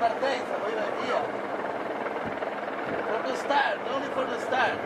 partenza, poi vai via. For the start, only for the start.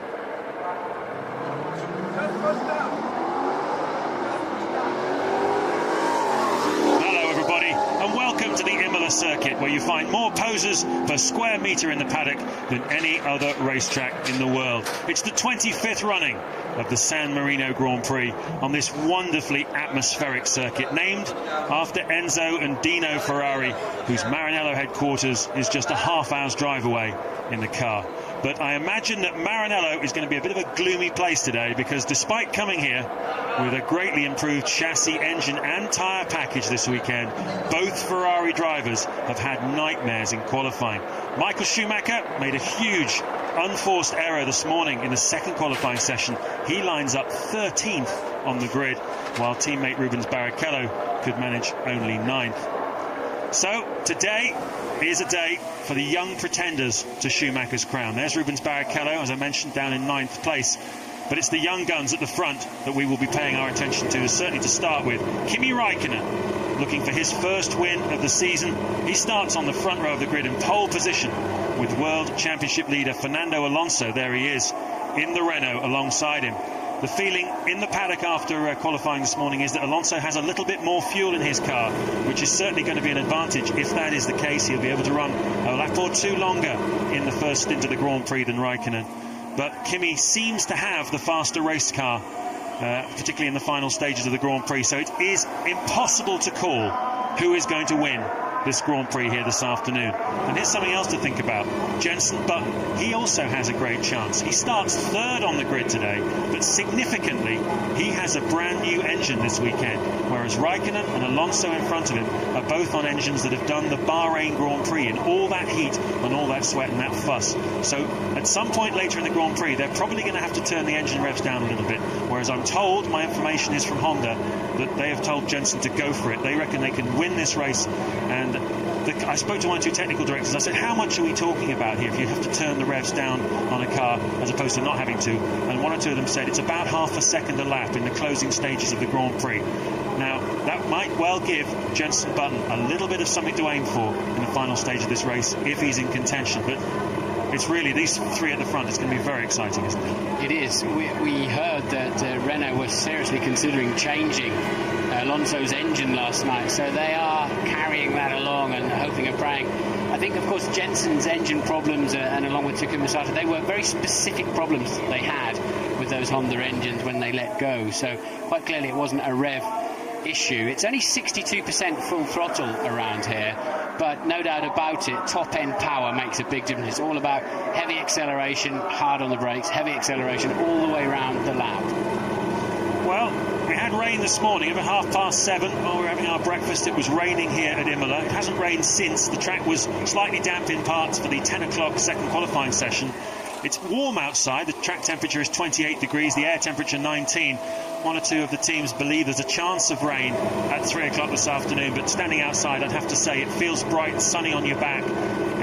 Hello everybody, and welcome to the Imola circuit, where you find more posers per square metre in the paddock than any other racetrack in the world. It's the 25th running of the San Marino Grand Prix on this wonderfully atmospheric circuit, named after Enzo and Dino Ferrari, whose Maranello headquarters is just a half hour's drive away in the car. But I imagine that Maranello is going to be a bit of a gloomy place today, because despite coming here with a greatly improved chassis, engine and tyre package this weekend, both Ferrari drivers have had nightmares in qualifying. Michael Schumacher made a huge unforced error this morning in the second qualifying session. He lines up 13th on the grid, while teammate Rubens Barrichello could manage only 9th. So today is a day for the young pretenders to Schumacher's crown. There's Rubens Barrichello, as I mentioned, down in 9th place. But it's the young guns at the front that we will be paying our attention to, certainly to start with. Kimi Raikkonen, looking for his first win of the season. He starts on the front row of the grid in pole position with World Championship leader Fernando Alonso. There he is in the Renault alongside him. The feeling in the paddock after qualifying this morning is that Alonso has a little bit more fuel in his car, which is certainly going to be an advantage. If that is the case, he'll be able to run a lap or two longer in the first stint of the Grand Prix than Raikkonen. But Kimi seems to have the faster race car, particularly in the final stages of the Grand Prix. So it is impossible to call who is going to win this Grand Prix here this afternoon. And here's something else to think about. Jenson Button, he also has a great chance. He starts third on the grid today, but significantly, he has a brand new engine this weekend, whereas Raikkonen and Alonso in front of him are both on engines that have done the Bahrain Grand Prix in all that heat and all that sweat and that fuss. So at some point later in the Grand Prix, they're probably going to have to turn the engine revs down a little bit, whereas I'm told, my information is from Honda, that they have told Jenson to go for it. They reckon they can win this race. And I spoke to one or two technical directors. I said, how much are we talking about here if you have to turn the revs down on a car as opposed to not having to? And one or two of them said it's about half a second a lap in the closing stages of the Grand Prix. Now, that might well give Jenson Button a little bit of something to aim for in the final stage of this race if he's in contention. But it's really these three at the front. It's going to be very exciting, isn't it? It is. We heard that Renault was seriously considering changing Alonso's engine last night, so they are carrying that along and hoping and praying. I think, of course, Jenson's engine problems and along with Takuma Sato, they were very specific problems they had with those Honda engines when they let go, so quite clearly it wasn't a rev issue. It's only 62% full throttle around here, but no doubt about it, top-end power makes a big difference. It's all about heavy acceleration, hard on the brakes, heavy acceleration all the way around the lap. Well, we had rain this morning about 7:30 while we were having our breakfast. It was raining here at Imola. It hasn't rained since. The track was slightly damp in parts for the 10 o'clock second qualifying session. It's warm outside. The track temperature is 28 degrees, the air temperature 19. One or two of the teams believe there's a chance of rain at 3 o'clock this afternoon, but standing outside, I'd have to say it feels bright and sunny on your back.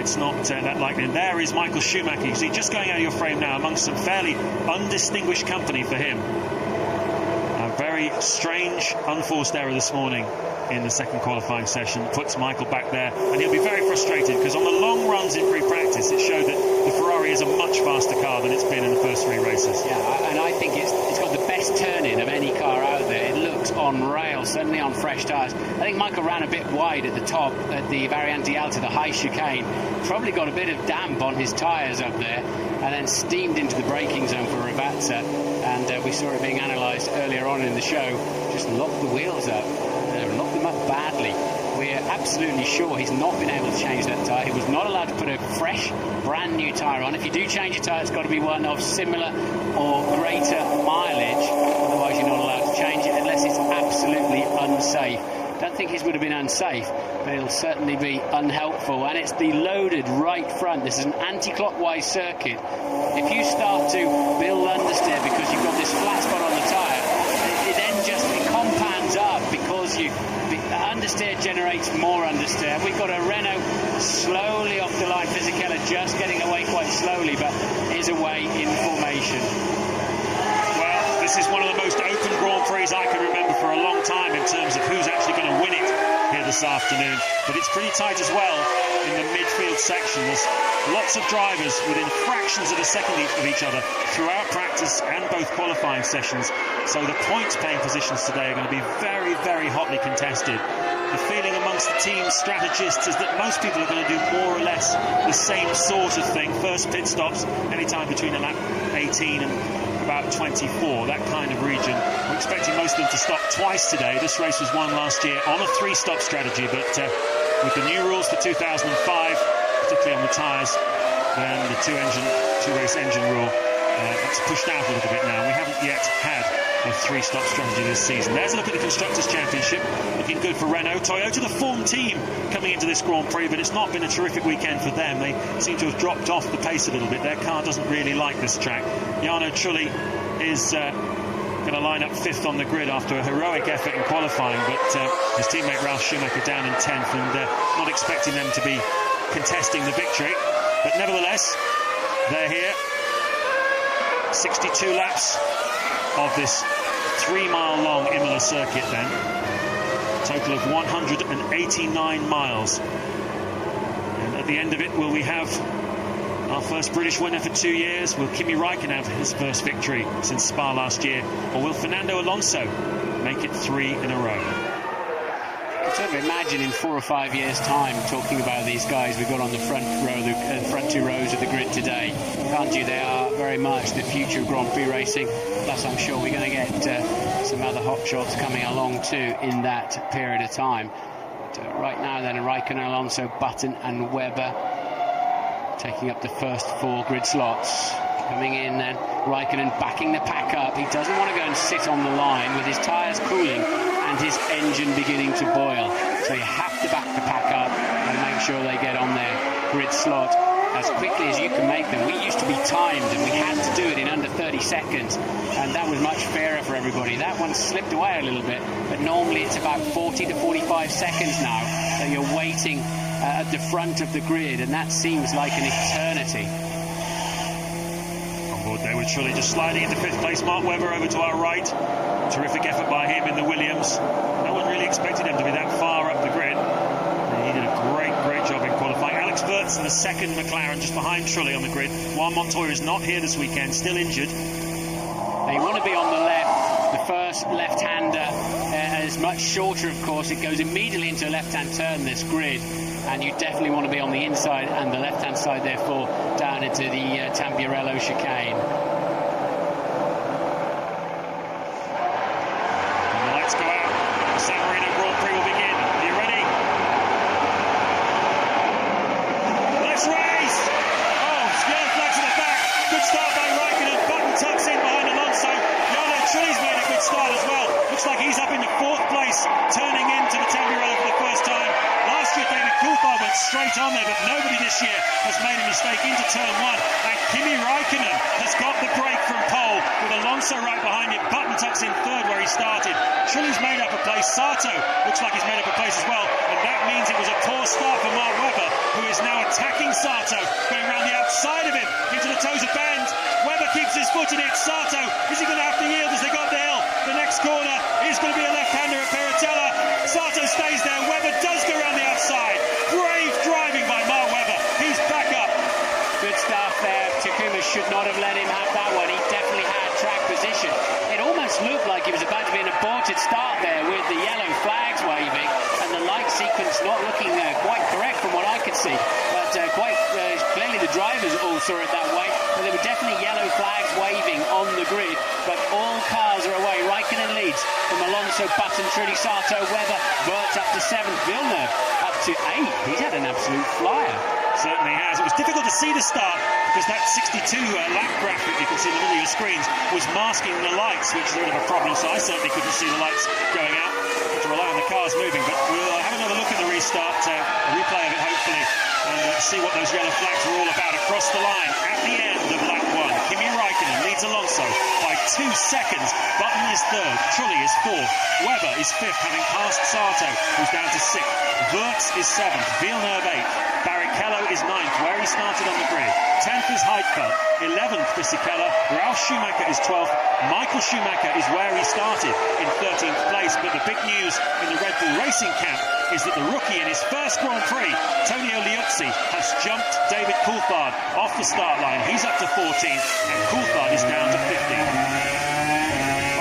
It's not that likely. And there is Michael Schumacher. You see, just going out of your frame now, amongst some fairly undistinguished company for him. A very strange, unforced error this morning in the second qualifying session puts Michael back there, and he'll be very frustrated, because on the long runs in pre-practice it showed that the Ferrari is a much faster car than it's been in the first three races. Yeah, and I think it's got the best turn-in of any car out there. It looks on rails, certainly on fresh tyres. I think Michael ran a bit wide at the top at the Variante Alta, the high chicane. Probably got a bit of damp on his tyres up there, and then steamed into the braking zone for Ravazza, and we saw it being analysed earlier on in the show. Just locked the wheels up, locked them up badly. We're absolutely sure he's not been able to change that tyre. He was not allowed to put a fresh, brand new tyre on. If you do change a tyre, it's got to be one of similar or greater mileage. Otherwise, you're not allowed to change it unless it's absolutely unsafe. Don't think his would have been unsafe, but it'll certainly be unhelpful. And it's the loaded right front. This is an anti-clockwise circuit. If you start to build understeer because you've got this flat spot on the tyre, it then just compounds up because understeer generates more understeer. We've got a Renault slowly off the line. Fisichella just getting away quite slowly, but is away in formation. Well, this is one of the most open Grand Prix I can remember for a long time in terms of who's actually going to win it here this afternoon. But it's pretty tight as well. in the midfield section. There's lots of drivers within fractions of a second of each other throughout practice and both qualifying sessions. So the points paying positions today are going to be very, very hotly contested. The feeling amongst the team's strategists is that most people are going to do more or less the same sort of thing. First pit stops anytime between a lap 18 and about 24, that kind of region. We're expecting most of them to stop twice today. This race was won last year on a 3-stop strategy, but with the new rules for 2005, particularly on the tyres, then the two-race engine rule, that's pushed out a little bit now. We haven't yet had a 3-stop strategy this season. There's a look at the Constructors' Championship. Looking good for Renault. Toyota, the form team, coming into this Grand Prix, but it's not been a terrific weekend for them. They seem to have dropped off the pace a little bit. Their car doesn't really like this track. Jarno Trulli is going to line up 5th on the grid after a heroic effort in qualifying, but his teammate Ralf Schumacher down in 10th, and not expecting them to be contesting the victory. But nevertheless, they're here. 62 laps of this 3-mile-long Imola circuit then. A total of 189 miles. And at the end of it, will we have our first British winner for 2 years? Will Kimi Raikkonen have his first victory since Spa last year? Or will Fernando Alonso make it 3 in a row? I sort of imagine in 4 or 5 years' time talking about these guys we've got on the front row, the front 2 rows of the grid today. Can't you? They are very much the future of Grand Prix racing. Plus, I'm sure we're going to get some other hot shots coming along too in that period of time. But, right now, then, Raikkonen, Alonso, Button, and Webber taking up the first 4 grid slots. Coming in then, Raikkonen backing the pack up. He doesn't want to go and sit on the line with his tyres cooling and his engine beginning to boil. So you have to back the pack up and make sure they get on their grid slot as quickly as you can make them. We used to be timed and we had to do it in under 30 seconds, and that was much fairer for everybody. That one slipped away a little bit, but normally it's about 40 to 45 seconds now that you're waiting at the front of the grid, and that seems like an eternity. There with Trulli just sliding into 5th place. Mark Webber over to our right. Terrific effort by him in the Williams. No one really expected him to be that far up the grid. He did a great job in qualifying. Alex Wurz in the 2nd McLaren just behind Trulli on the grid. Juan Montoya is not here this weekend, still injured. Now you want to be on the left. The first left-hander is much shorter, of course. It goes immediately into a left-hand turn, this grid. And you definitely want to be on the inside and the left-hand side, therefore, down into the Tamburello chicane. And the lights go out. The San Marino Grand Prix will begin. Are you ready? Let's race! Oh, yellow flags at the back. Good start by Raikkonen. Button tucks in behind Alonso. Jarno Trulli's made a good start as well. Looks like he's up into 4th place, turning into the Tamburello for the first time. Last year, David Coulthard went straight on there, but nobody this year has made a mistake into turn 1. And Kimi Raikkonen has got the break from pole with Alonso right behind him. Button tucks in 3rd where he started. Trulli's made up a place. Sato looks like he's made up a place as well. And that means it was a poor start for Mark Webber, who is now attacking Sato, going around the outside of him into the Tosa bend. Webber keeps his foot in it. Sato, is he going to have to yield as they got the hill? The next corner is going to be a left-hander at Peratella. Sato stays there. Webber does go around the outside. Brave driving by Mark Webber. He's back up. Good stuff there. Takuma should not have let him have that one. He definitely had track position. It almost looked like it was about to be an aborted start there with the yellow flags waving and the light sequence not looking quite correct from what I could see. But quite clearly the drivers all saw it that way. But there were definitely yellow flags waving on the grid. But all cars are away. Raikkonen leads from Alonso, Button, Trulli, Sato, Webber, Wurz up to 7th, Villeneuve up to 8th. He's had an absolute flyer. Certainly has. It was difficult to see the start because that 62 lap graphic you can see in the middle of your screens was masking the lights, which is a bit of a problem, so I certainly couldn't see the lights going out. To rely on the cars moving, but we'll have another look at the restart, a replay of it hopefully, and see what those yellow flags were all about across the line at the end of lap 1. Kimi Räikkönen leads Alonso by 2 seconds. Button is third, Trulli is fourth, Webber is fifth, having passed Sato, who's down to sixth. Wirtz is seventh, Villeneuve eighth, Barrichello is ninth, where he started on the grid. 10th is Heidfeld, 11th Fisichella, Ralf Schumacher is 12th, Michael Schumacher is where he started in 13th place. But the big news in the Red Bull Racing camp is that the rookie in his first Grand Prix, Tonio Liuzzi, has jumped David Coulthard off the start line. He's up to 14th and Coulthard is down to 15th.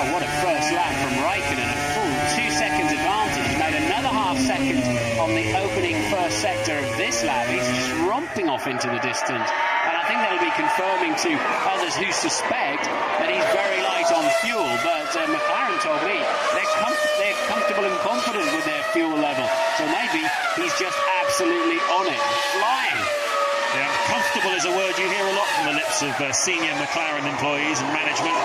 Oh, what a first lap from Räikkönen, a full 2 seconds advantage. He's made another half second on the opening first sector of this lap. He's just romping off into the distance. And I think that'll be confirming to others who suspect that he's very light on fuel. But McLaren told me they're comfortable and confident with their fuel level. So maybe he's just absolutely on it, flying. Yeah, comfortable is a word you hear a lot from the lips of senior McLaren employees and management.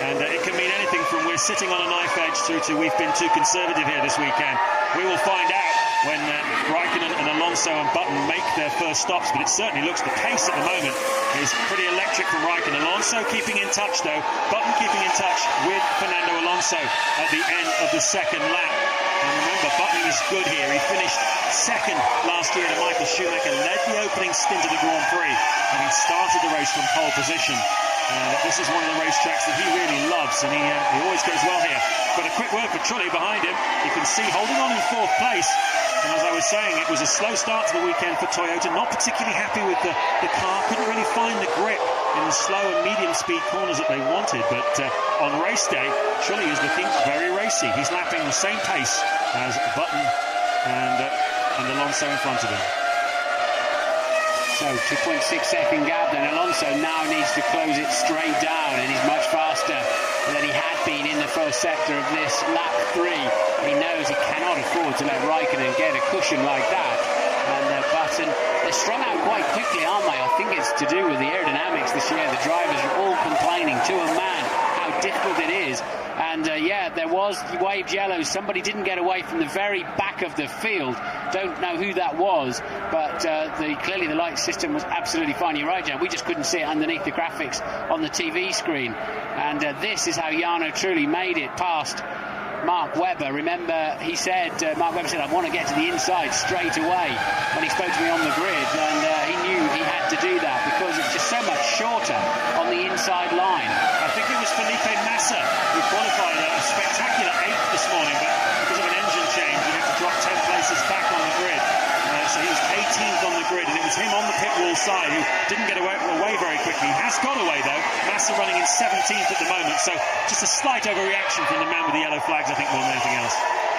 And it can mean anything from we're sitting on a knife edge through to we've been too conservative here this weekend. We will find out when Räikkönen and Alonso and Button make their first stops, but it certainly looks the pace at the moment is pretty electric from Räikkönen. Alonso keeping in touch though, Button keeping in touch with Fernando Alonso at the end of the second lap. And remember, Button is good here. He finished second last year to Michael Schumacher, led the opening stint of the Grand Prix, and he started the race from pole position. This is one of the racetracks that he really loves, and he always goes well here. But a quick word for Trulli behind him. You can see holding on in fourth place. And as I was saying, it was a slow start to the weekend for Toyota. Not particularly happy with the car. Couldn't really find the grip in the slow and medium speed corners that they wanted. But on race day, Trulli is looking very racy. He's lapping the same pace as Button and Alonso in front of him. So 2.6 second gap then. Alonso now needs to close it straight down, and he's much faster than he had been in the first sector of this lap 3. He knows he cannot afford to let Räikkönen get a cushion like that. And Button, they're strung out quite quickly, aren't they? I think it's to do with the aerodynamics this year. The drivers are all complaining to a man how difficult it is. And yeah, there was waved yellow. Somebody didn't get away from the very back of the field. Don't know who that was, but clearly the light system was absolutely fine. You're right, Jan. We just couldn't see it underneath the graphics on the TV screen. And this is how Jarno Trulli made it past Mark Webber. Remember, Mark Webber said, I want to get to the inside straight away when he spoke to me on the grid, and he knew he had to do that because it's just so much shorter on the inside line. I think it was Felipe Massa who qualified a spectacular 8th this morning, but because of an engine change, you have to drop 10 places back on the grid. So he was 18th on the grid, and it was him on the pit wall side who didn't get away very quickly. He has got away though. Massa running in 17th at the moment, so just a slight overreaction from the man with the yellow flags, I think, more than anything else.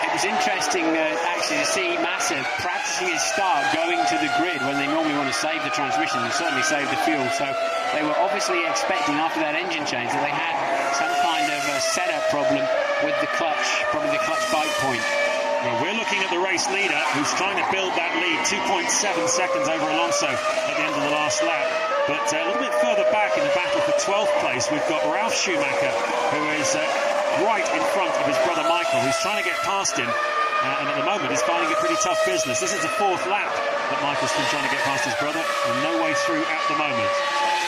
It was interesting actually to see Massa practicing his start going to the grid when they normally want to save the transmission and certainly save the fuel. So they were obviously expecting after that engine change that they had some kind of a setup problem with the clutch, probably the clutch bite point. Well, we're looking at the race leader who's trying to build that lead, 2.7 seconds over Alonso at the end of the last lap. But a little bit further back in the battle for 12th place, we've got Ralf Schumacher, who is right in front of his brother Michael, who's trying to get past him. And at the moment, he's finding it pretty tough business. This is the 4th lap that Michael's been trying to get past his brother, and no way through at the moment.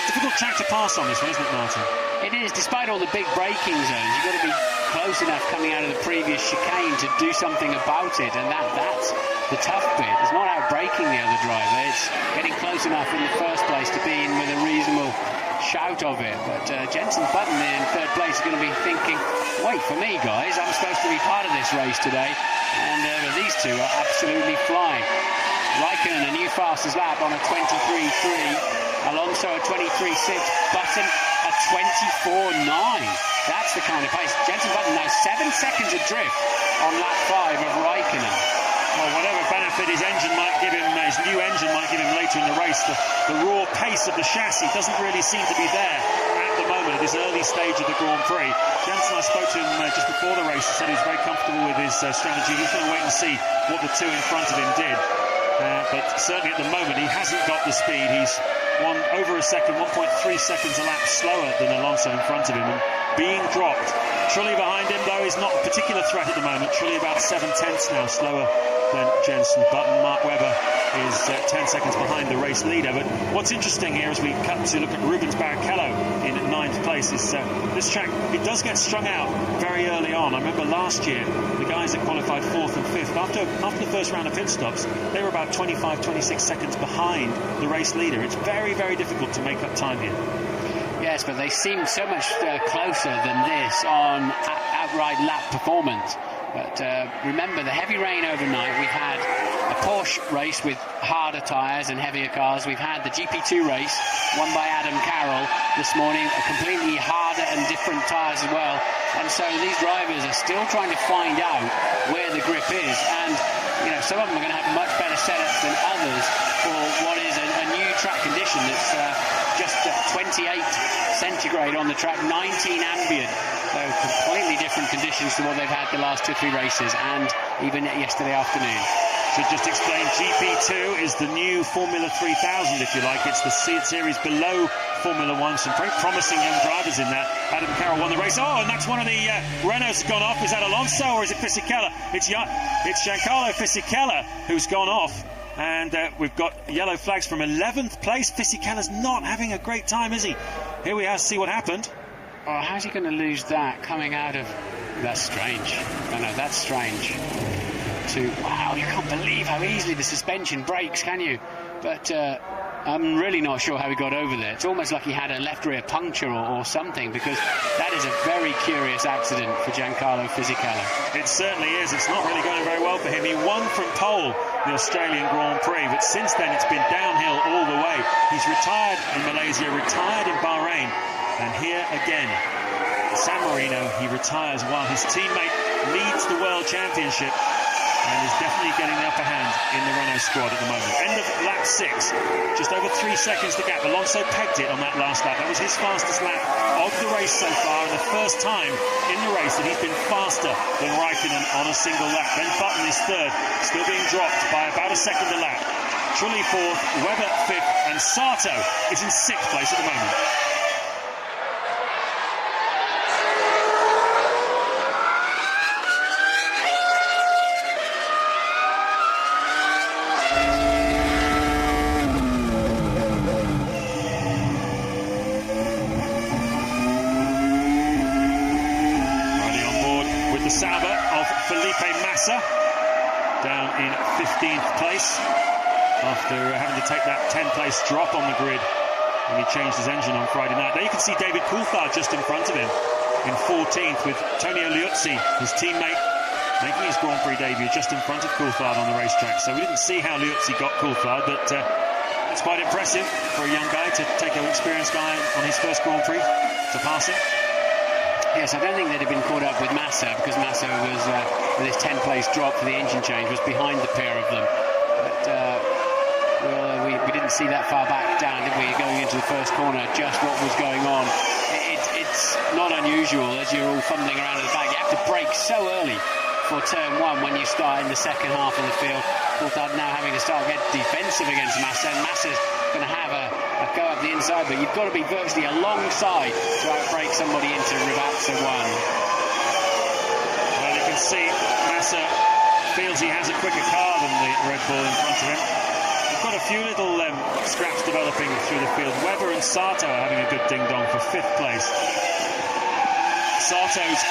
Difficult track to pass on this one, isn't it, Martin? It is, despite all the big braking zones. You've got to be close enough coming out of the previous chicane to do something about it, and that's the tough bit. It's not out braking the other driver, it's getting close enough in the first place to be in with a reasonable shout of it. But Jenson Button in 3rd place is going to be thinking, wait for me guys, I'm supposed to be part of this race today. And these two are absolutely flying. Räikkönen a new fastest lap on a 23.3, Alonso a 23.6, Button a 24.9. That's the kind of pace. Jenson Button now 7 seconds adrift on lap 5 of Räikkönen. Well, whatever benefit his engine might give him, his new engine might give him later in the race, the raw pace of the chassis doesn't really seem to be there at the moment at this early stage of the Grand Prix. Jenson, I spoke to him just before the race, he said he was very comfortable with his strategy. He's going to wait and see what the two in front of him did. But certainly at the moment he hasn't got the speed. He's over a second, 1.3 seconds a lap slower than Alonso in front of him, and being dropped Trulli behind him, though, is not a particular threat at the moment. Trulli about 7/10 now, slower than Jenson Button. Mark Webber is 10 seconds behind the race leader. But what's interesting here as we cut to look at Rubens Barrichello in 9th place is this track, it does get strung out very early on. I remember last year, the guys that qualified 4th and 5th, after the first round of pit stops, they were about 25, 26 seconds behind the race leader. It's very, very difficult to make up time here. Yes, but they seem so much closer than this on outright lap performance. But remember, the heavy rain overnight, we've had a Porsche race with harder tyres and heavier cars. We've had the GP2 race won by Adam Carroll this morning, a completely harder and different tyres as well. And so these drivers are still trying to find out where the grip is. And, you know, some of them are going to have much better setups than others for what is a new track condition that's just 28 centigrade on the track, 19 ambient. So completely different conditions to what they've had the last 2-3 races and even yesterday afternoon. So just explain, GP2 is the new Formula 3000, if you like. It's the series below Formula 1. Some very promising young drivers in that. Adam Carroll won the race. Oh, and that's one of the Renaults gone off. Is that Alonso or is it Fisichella? It's Giancarlo Fisichella who's gone off. And we've got yellow flags from 11th place. Fisichella's not having a great time, is he? Here we are, see what happened. Oh, how's he going to lose that coming out of... That's strange. No, that's strange. Wow, you can't believe how easily the suspension breaks, can you? But I'm really not sure how he got over there. It's almost like he had a left rear puncture or something, because that is a very curious accident for Giancarlo Fisichella. It certainly is. It's not really going very well for him. He won from pole the Australian Grand Prix, but since then it's been downhill all the way. He's retired in Malaysia, retired in Bahrain, and here again, San Marino, he retires while his teammate leads the World Championship and is definitely getting the upper hand in the Renault squad at the moment. End of lap 6, just over 3 seconds to gap. Alonso pegged it on that last lap. That was his fastest lap of the race so far, and the first time in the race that he's been faster than Raikkonen on a single lap. Then Button is 3rd, still being dropped by about a second a lap. Trulli 4th, Webber 5th, and Sato is in 6th place at the moment. Down in 15th place after having to take that 10-place drop on the grid when he changed his engine on Friday night. There you can see David Coulthard just in front of him in 14th with Tonio Liuzzi, his teammate, making his Grand Prix debut just in front of Coulthard on the racetrack. So we didn't see how Liuzzi got Coulthard, but it's quite impressive for a young guy to take an experienced guy on his first Grand Prix to pass him. Yes, I don't think they'd have been caught up with Massa, because Massa was, with his 10-place drop for the engine change, was behind the pair of them. But we didn't see that far back down, did we, going into the first corner, just what was going on. It's not unusual, as you're all fumbling around at the back. You have to brake so early for turn 1 when you start in the second half of the field. Coulthard now having to start get defensive against Massa, and Massa's going to have a go up the inside, but you've got to be virtually alongside to outbrake somebody into Rivazza 1. Well, you can see Massa feels he has a quicker car than the Red Bull in front of him. We've got a few little scraps developing through the field. Webber and Sato are having a good ding-dong for 5th place. Sato's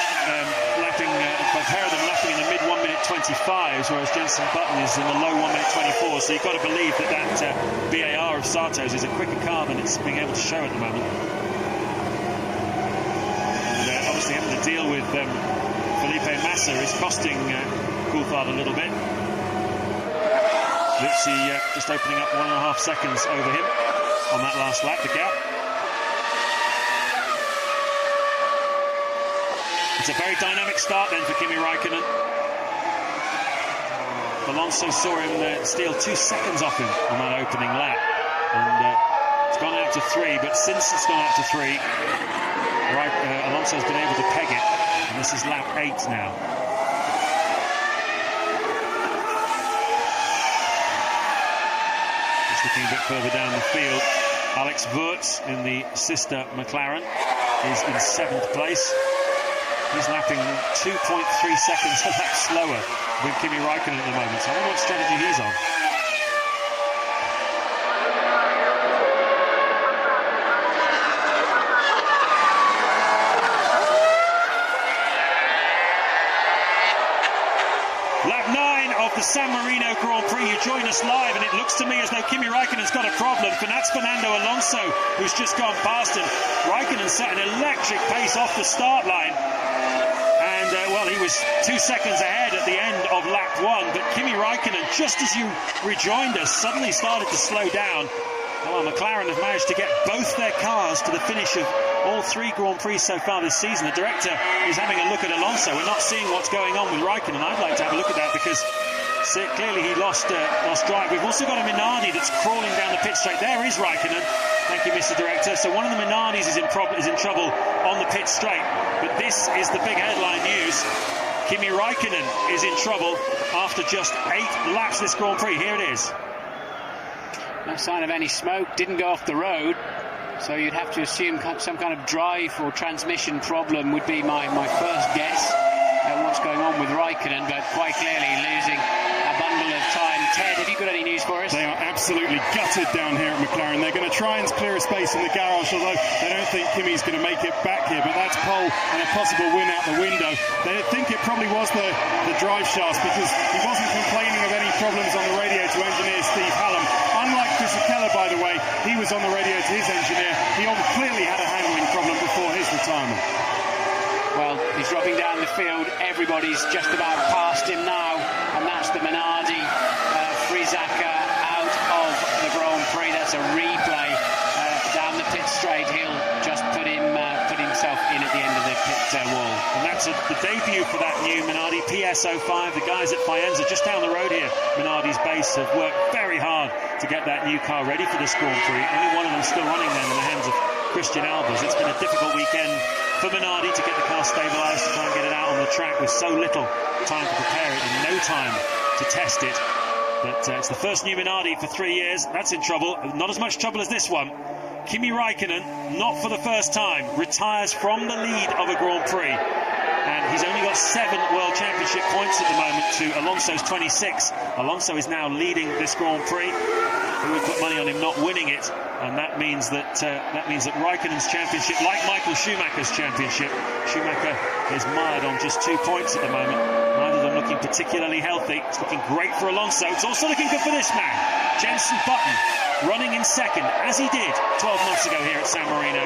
lapping, a pair of them lapping in the mid 1 minute 25s, whereas Jenson Button is in the low 1 minute 24. So you've got to believe that BAR of Sato's is a quicker car than it's being able to show at the moment. And obviously having to deal with Felipe Massa is costing Coulthard a little bit. Liuzzi just opening up 1.5 seconds over him on that last lap, the gap. It's a very dynamic start then for Kimi Raikkonen. Alonso saw him steal 2 seconds off him on that opening lap, and it's gone out to 3, but since it's gone out to 3, Alonso's been able to peg it, and this is lap 8 now. Just looking a bit further down the field, Alex Wurz in the sister McLaren is in 7th place. He's lapping 2.3 seconds a lap slower than Kimi Raikkonen at the moment, so I wonder what strategy he's on. Lap 9 of the San Marino Grand Prix. You join us live, and it looks to me as though Kimi Raikkonen's got a problem. That's Fernando Alonso, who's just gone past him. Raikkonen set an electric pace off the start line. And, well, he was 2 seconds ahead at the end of lap 1. But Kimi Raikkonen, just as you rejoined us, suddenly started to slow down. Well, McLaren have managed to get both their cars to the finish of all 3 Grand Prix so far this season. The director is having a look at Alonso. We're not seeing what's going on with Raikkonen. I'd like to have a look at that because clearly he lost drive. We've also got a Minardi that's crawling down the pit straight. There is Raikkonen. Thank you, Mr. Director. So one of the Minardis is in trouble on the pit straight. But this is the big headline news. Kimi Raikkonen is in trouble after just 8 laps this Grand Prix. Here it is. No sign of any smoke, didn't go off the road, so you'd have to assume some kind of drive or transmission problem would be my first guess at what's going on with Raikkonen, but quite clearly losing a bundle of time. Ted, have you got any news for us? They are absolutely gutted down here at McLaren. They're going to try and clear a space in the garage, although they don't think Kimi's going to make it back here, but that's pole and a possible win out the window. They think it probably was the drive shafts, because he wasn't complaining of any problems on the radio to engineer Steve Hallam. Unlike Chris Keller, by the way, he was on the radio to his engineer. He clearly had a handling problem before his retirement. Well, he's dropping down the field. Everybody's just about past him now, and that's the Minardi. Frizaka out of the Grand Prix. That's a replay down the pit straight. He'll just put himself in at the end of the pit wall. And that's the debut for that new Minardi PS05. The guys at Faenza, just down the road here, Minardi's base, have worked very hard to get that new car ready for this Grand Prix. Only one of them still running then in the hands of Christian Albers. It's been a difficult weekend for Minardi to get the car stabilised, to try and get it out on the track with so little time to prepare it and no time to test it. But it's the first new Minardi for 3 years. That's in trouble. Not as much trouble as this one. Kimi Raikkonen, not for the first time, retires from the lead of a Grand Prix. And he's only got 7 World Championship points at the moment to Alonso's 26. Alonso is now leading this Grand Prix. Who would put money on him not winning it? And that means that Raikkonen's championship, like Michael Schumacher's championship, Schumacher is mired on just 2 points at the moment. Neither of them looking particularly healthy. It's looking great for Alonso. It's also looking good for this man, Jenson Button, running in second, as he did 12 months ago here at San Marino.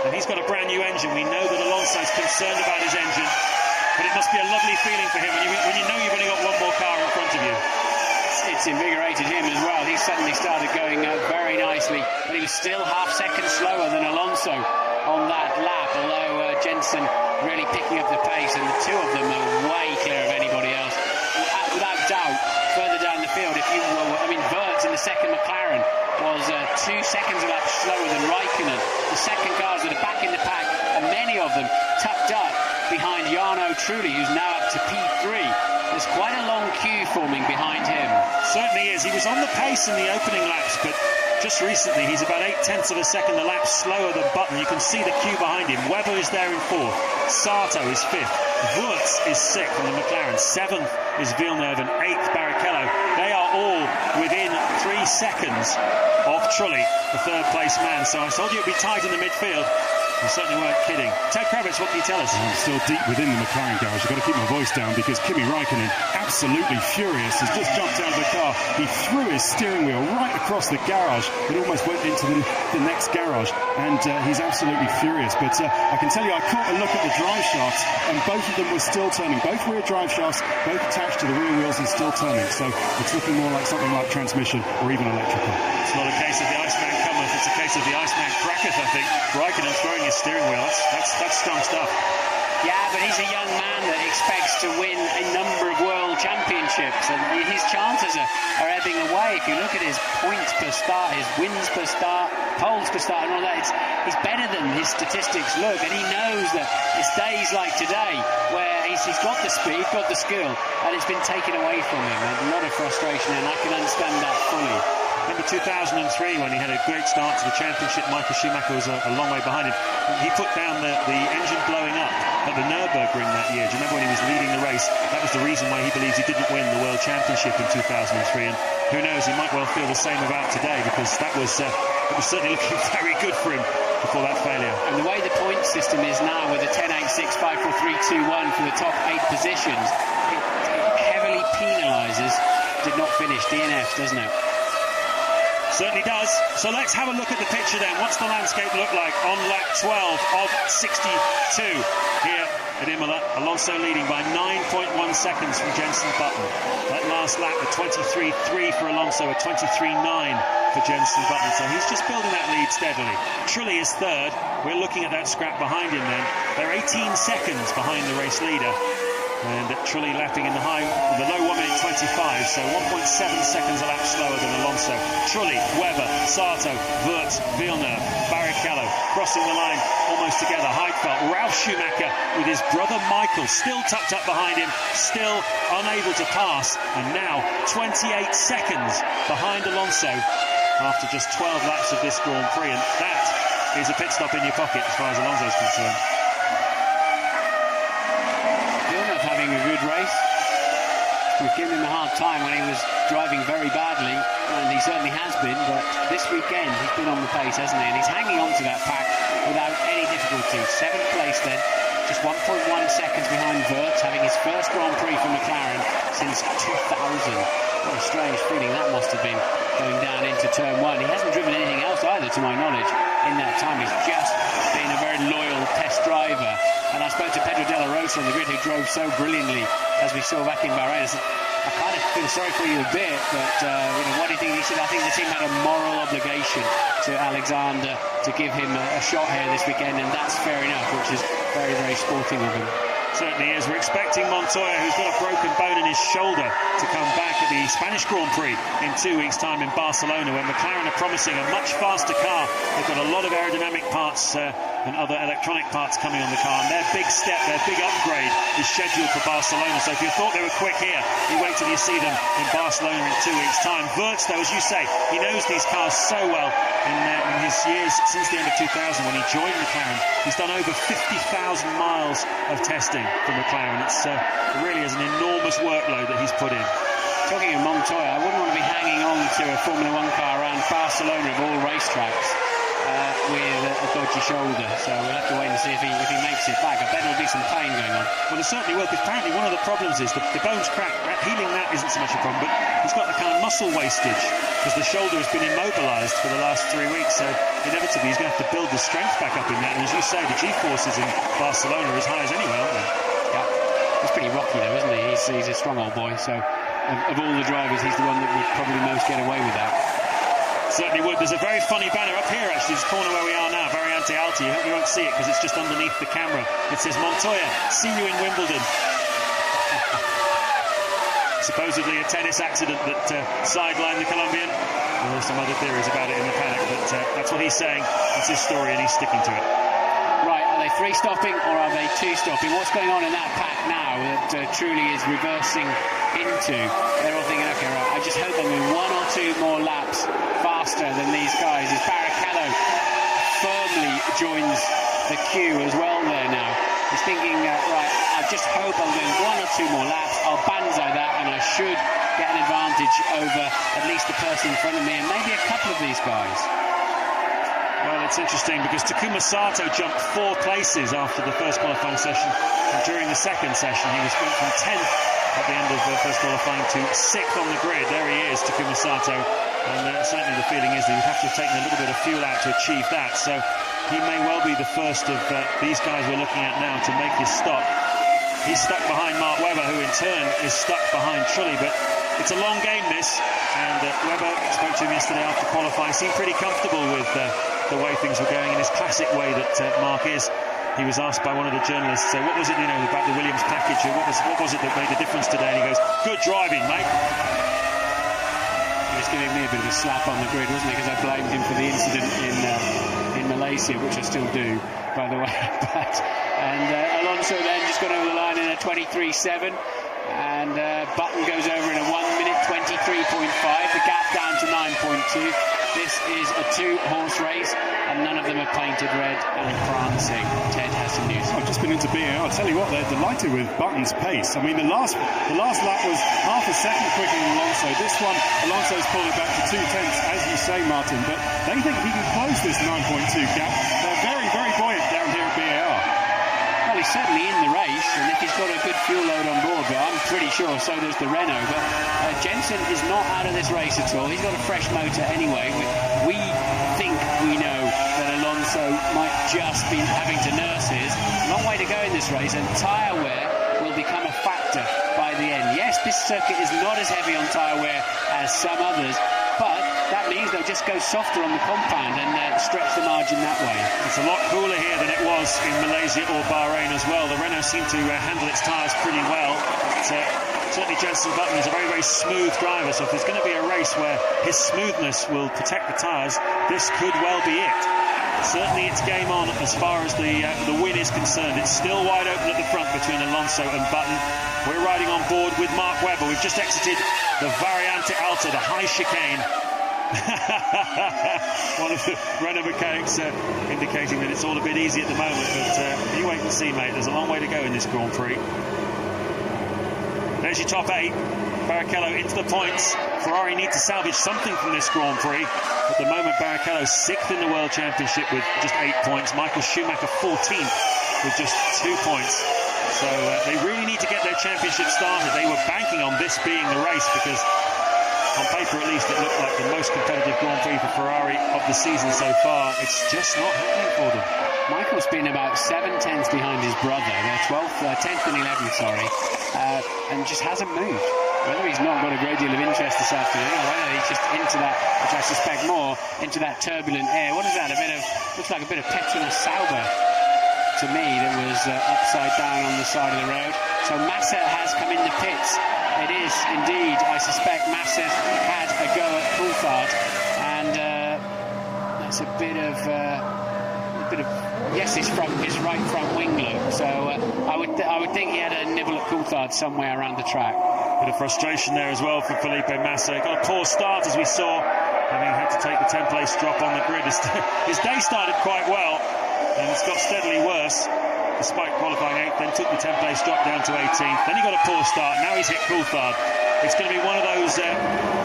And he's got a brand new engine. We know that Alonso's concerned about his engine, but it must be a lovely feeling for him when you know you've only got one more car in front of you. It's invigorated him as well. He suddenly started going very nicely, but he was still half second slower than Alonso on that lap, although Jenson really picking up the pace, and the two of them are way clear of anybody else. Without doubt, further down the field, Wirtz in the second McLaren was 2 seconds a lap slower than Raikkonen. The second cars that are back in the pack, and many of them tucked up behind Jarno Trulli, who's now up to P3. There's quite a long queue forming behind him. Certainly is. He was on the pace in the opening laps, but just recently he's about 0.8 of a second a lap slower than Button. You can see the queue behind him. Webber is there in 4th. Sato is 5th. Wirtz is 6th from the McLaren. 7th is Villeneuve, and 8th Barrichello. They are all within 3 seconds of Trulli, the third place man. So I told you it'd be tight in the midfield. You certainly weren't kidding. Ted Kravitz, what can you tell us? I'm still deep within the McLaren garage. I've got to keep my voice down because Kimi Raikkonen, absolutely furious, has just jumped out of the car. He threw his steering wheel right across the garage. It almost went into the next garage, and he's absolutely furious. But I can tell you, I caught a look at the drive shafts, and both of them were still turning. Both rear drive shafts, both attached to the rear wheels and still turning. So it's looking more like something like transmission or even electrical. It's not a case of the Iceman cometh, it's a case of the Iceman cracketh, I think. Raikkonen throwing his steering wheel, that's strong stuff. Yeah, but he's a young man that expects to win a number of world championships, and his chances are ebbing away. If you look at his points per start, his wins per start, poles per start and all that, he's better than his statistics look, and he knows that it's days like today where he's got the speed, got the skill, and it's been taken away from him. And a lot of frustration, and I can understand that fully. Remember 2003 when he had a great start to the championship. Michael Schumacher was a long way behind him. He put down the engine blowing up at the Nürburgring that year. Do you remember when he was leading the race? That was the reason why he believes he didn't win the World Championship in 2003. And who knows, he might well feel the same about today, because it was certainly looking very good for him before that failure. And the way the point system is now, with a 10, 8, 6, 5, 4, 3, 2, 1 for the top 8 positions, it heavily penalises did not finish DNF, doesn't it? Certainly does. So let's have a look at the picture then. What's the landscape look like on lap 12 of 62 here at Imola? Alonso leading by 9.1 seconds from Jenson Button. That last lap, a 23.3 for Alonso, a 23.9 for Jenson Button. So he's just building that lead steadily. Trulli is third. We're looking at that scrap behind him then. They're 18 seconds behind the race leader. And Trulli lapping in the low 1 minute 25, so 1.7 seconds a lap slower than Alonso. Trulli, Webber, Sato, Wirtz, Villeneuve, Barrichello crossing the line almost together. Heidfeld, Ralf Schumacher with his brother Michael still tucked up behind him, still unable to pass, and now 28 seconds behind Alonso after just 12 laps of this Grand Prix, and that is a pit stop in your pocket as far as Alonso's concerned. Having a good race. We've given him a hard time when he was driving very badly, and he certainly has been, but this weekend he's been on the pace, hasn't he? And he's hanging on to that pack without any difficulty. 7th place then, just 1.1 seconds behind Wirtz, having his first Grand Prix for McLaren since 2000. What a strange feeling that must have been, going down into turn 1. He hasn't driven anything else either, to my knowledge, in that time. He's just been a very loyal test driver. And I spoke to Pedro Della Rosa on the grid, who drove so brilliantly, as we saw back in Bahrain. I said, I kind of feel sorry for you a bit, but what do you think? He said, I think the team had a moral obligation to Alexander to give him a shot here this weekend, and that's fair enough, which is very, very sporting of him. Certainly is. We're expecting Montoya, who's got a broken bone in his shoulder, to come back at the Spanish Grand Prix in 2 weeks' time in Barcelona, when McLaren are promising a much faster car. They've got a lot of aerodynamic parts and other electronic parts coming on the car, and their big step, their big upgrade is scheduled for Barcelona. So if you thought they were quick here, you wait till you see them in Barcelona in 2 weeks' time. Wirtz, though, as you say, he knows these cars so well in his years since the end of 2000 when he joined McLaren. He's done over 50,000 miles of testing for McLaren. It's really is an enormous workload that he's put in. Talking of Montoya, I wouldn't want to be hanging on to a Formula 1 car around Barcelona of all racetracks with a dodgy shoulder, so we'll have to wait and see if he makes it back. I bet there'll be some pain going on. Well, there certainly will, because apparently one of the problems is the bone's cracked. Healing that isn't so much a problem, but he's got the kind of muscle wastage because the shoulder has been immobilised for the last 3 weeks, so inevitably he's going to have to build the strength back up in that. And as you say, the G-forces in Barcelona are as high as anywhere, aren't they? Yeah, he's pretty rocky though, isn't he? He's a strong old boy, so of all the drivers, he's the one that would probably most get away with that. Certainly would. There's a very funny banner up here, actually, this corner where we are now, Variante Alti. You won't see it because it's just underneath the camera. It says, Montoya, see you in Wimbledon. Supposedly a tennis accident that sidelined the Colombian. There are some other theories about it in the paddock, but that's what he's saying. That's his story, and he's sticking to it. Right, are they 3-stopping or are they 2-stopping? What's going on in that pack now that Trulli is reversing into? They're all thinking, okay, right, I just hope I'm in 1 or 2 more laps faster than these guys. As Barrichello firmly joins the queue as well there now. He's thinking, right, I just hope I'm doing 1 or 2 more laps. I'll banzai that and I should get an advantage over at least the person in front of me and maybe a couple of these guys. Well, it's interesting because Takuma Sato jumped 4 places after the first qualifying session, and during the second session he went from 10th at the end of the first qualifying to 6th on the grid. There he is, Takuma Sato, and certainly the feeling is that you'd have to have taken a little bit of fuel out to achieve that, so he may well be the first of these guys we're looking at now to make his stop. He's stuck behind Mark Webber, who in turn is stuck behind Trulli, but it's a long game this, and Webber, spoke to him yesterday after qualifying, seemed pretty comfortable with the way things were going in his classic way that Mark is. He was asked by one of the journalists, what was it, about the Williams package, or what was it that made the difference today? And he goes, good driving, mate. He was giving me a bit of a slap on the grid, wasn't he? Because I blamed him for the incident in Malaysia, which I still do, by the way. And Alonso then just got over the line in a 23.7. And Button goes over in a 1 minute 23.5. The gap down to 9.2. This is a 2-horse race, and none of them are painted red and prancing. Ted has some news. I've just been into BAR. I'll tell you what, they're delighted with Button's pace. I mean, the last lap was half a second quicker than Alonso. This one, Alonso's pulled it back to 2 tenths, as you say, Martin. But they think he can close this 9.2 gap. They're very, very buoyant down here at BAR. Well, he's certainly in the race, and if he's got a good fuel load on board, but I'm pretty sure so does the Renault. But Jensen is not out of this race at all. He's got a fresh motor anyway. We think we know that Alonso might just be having to nurse his. Long way to go in this race, and tyre wear will become a factor by the end. Yes, this circuit is not as heavy on tyre wear as some others, but that means they'll just go softer on the compound and stretch the margin that way. It's a lot cooler here than it was in Malaysia or Bahrain as well. The Renault seemed to handle its tyres pretty well. Certainly Jenson Button is a very, very smooth driver, so if there's going to be a race where his smoothness will protect the tyres, this could well be it. Certainly it's game on as far as the win is concerned. It's still wide open at the front between Alonso and Button. We're riding on board with Mark Webber. We've just exited the Variante Alta, the high chicane. One of the Renault mechanics indicating that it's all a bit easy at the moment, but you wait and see, mate. There's a long way to go in this Grand Prix. There's your top 8. Barrichello into the points. Ferrari need to salvage something from this Grand Prix. At the moment, Barrichello's 6th in the World Championship with just 8 points. Michael Schumacher 14th with just 2 points. So they really need to get their championship started. They were banking on this being the race because on paper at least it looked like the most competitive Grand Prix for Ferrari of the season so far. It's just not happening for them. Michael's been about 7 tenths behind his brother. They're 10th and 11th, and just hasn't moved. Whether he's not got a great deal of interest this afternoon, or whether he's just into that, which I suspect more, into that turbulent air. What is that? Looks like a bit of Petronas Sauber to me that was upside down on the side of the road. So Massa has come in the pits. It is indeed, I suspect, Massa's had a go at Coulthard, and that's a bit of yes, his right front wing look. So I would think he had a nibble at Coulthard somewhere around the track. Bit of frustration there as well for Felipe Massa. Got a poor start, as we saw, having had to take the 10th-place drop on the grid. His day started quite well, and it's got steadily worse, despite qualifying 8th, then took the 10th-place drop down to 18th. Then he got a poor start. Now he's hit Coulthard. It's going to be one of those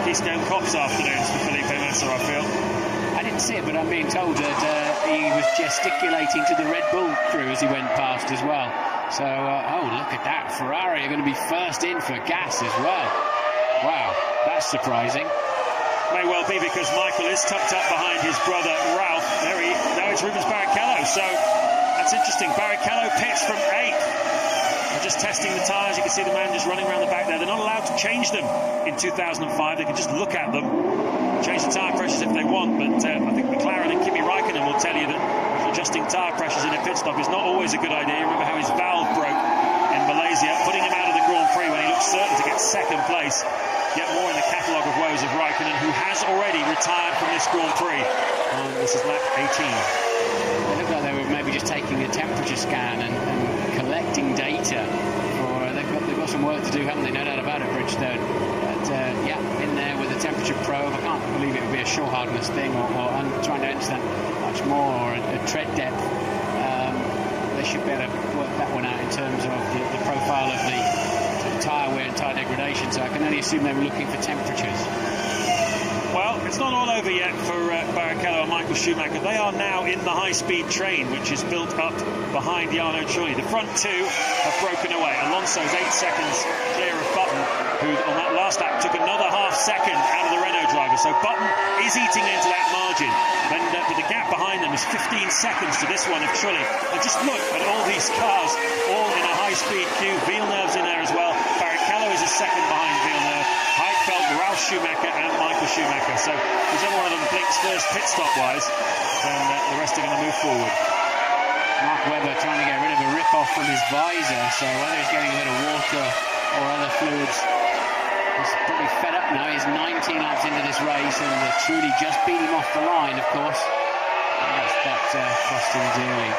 Keystone Cops afternoons for Felipe Massa, I feel. I didn't see it, but I'm being told that he was gesticulating to the Red Bull crew as he went past as well. So, oh, look at that. Ferrari are going to be first in for gas as well. Wow, that's surprising. May well be, because Michael is tucked up behind his brother Ralph. Now it's Rubens Barrichello. So that's interesting. Barrichello pits from 8th. They're just testing the tyres. You can see the man just running around the back there. They're not allowed to change them in 2005. They can just look at them, change the tyre pressures if they want. But I think McLaren and Kimi Raikkonen will tell you that adjusting tyre pressures in a pit stop is not always a good idea. You remember how his valve broke in Malaysia, putting him out of the Grand Prix when he looked certain to get 2nd place. Yet more in the catalogue of woes of Raikkonen, who has already retired from this Grand Prix. This is lap 18. They look like they were maybe just taking a temperature scan and collecting data. They've got some work to do, haven't they? No doubt about it, Bridgestone. But yeah, in there with a temperature probe. I can't believe it would be a shore hardness thing, or I'm trying to understand much more, or a tread depth. They should be able to work that one out in terms of the profile of the tyre wear and tyre degradation. So I can only assume they were looking for temperatures. Well, it's not all over yet for Barrichello and Michael Schumacher. They are now in the high-speed train, which is built up behind Jarno Trulli. The front two have broken away. Alonso's 8 seconds clear of Button, who on that last lap took another half second out of the Renault driver. So Button is eating into that margin. And but the gap behind them is 15 seconds to this one of Trulli. And just look at all these cars, all in a high-speed queue. Villeneuve's in there as well. Barrichello is a second behind Villeneuve. Heidfeld, Ralf Schumacher and Michael Schumacher. So whichever one of them blinks first pit stop-wise, then the rest are going to move forward. Mark Webber trying to get rid of a rip-off from his visor, so whether he's getting a bit of water or other fluids, he's probably fed up now. He's 19 laps into this race, and Trulli just beat him off the line, of course. And that's cost him dearly.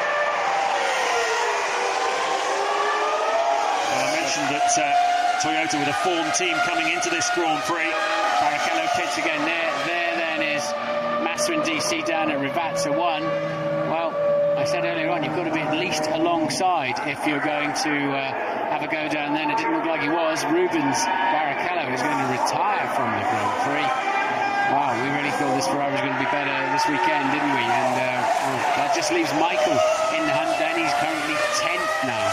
Well, I mentioned that Toyota with a form team coming into this Grand Prix. Barrichello pits again. There then is Massa and DC down at Rivazza 1. Well, I said earlier on, you've got to be at least alongside if you're going to have a go down then. It didn't look like he was. Rubens Barrichello is going to retire from the Grand Prix. Wow, we really thought this Ferrari was going to be better this weekend, didn't we? And that just leaves Michael in the hunt then. He's currently 10th now.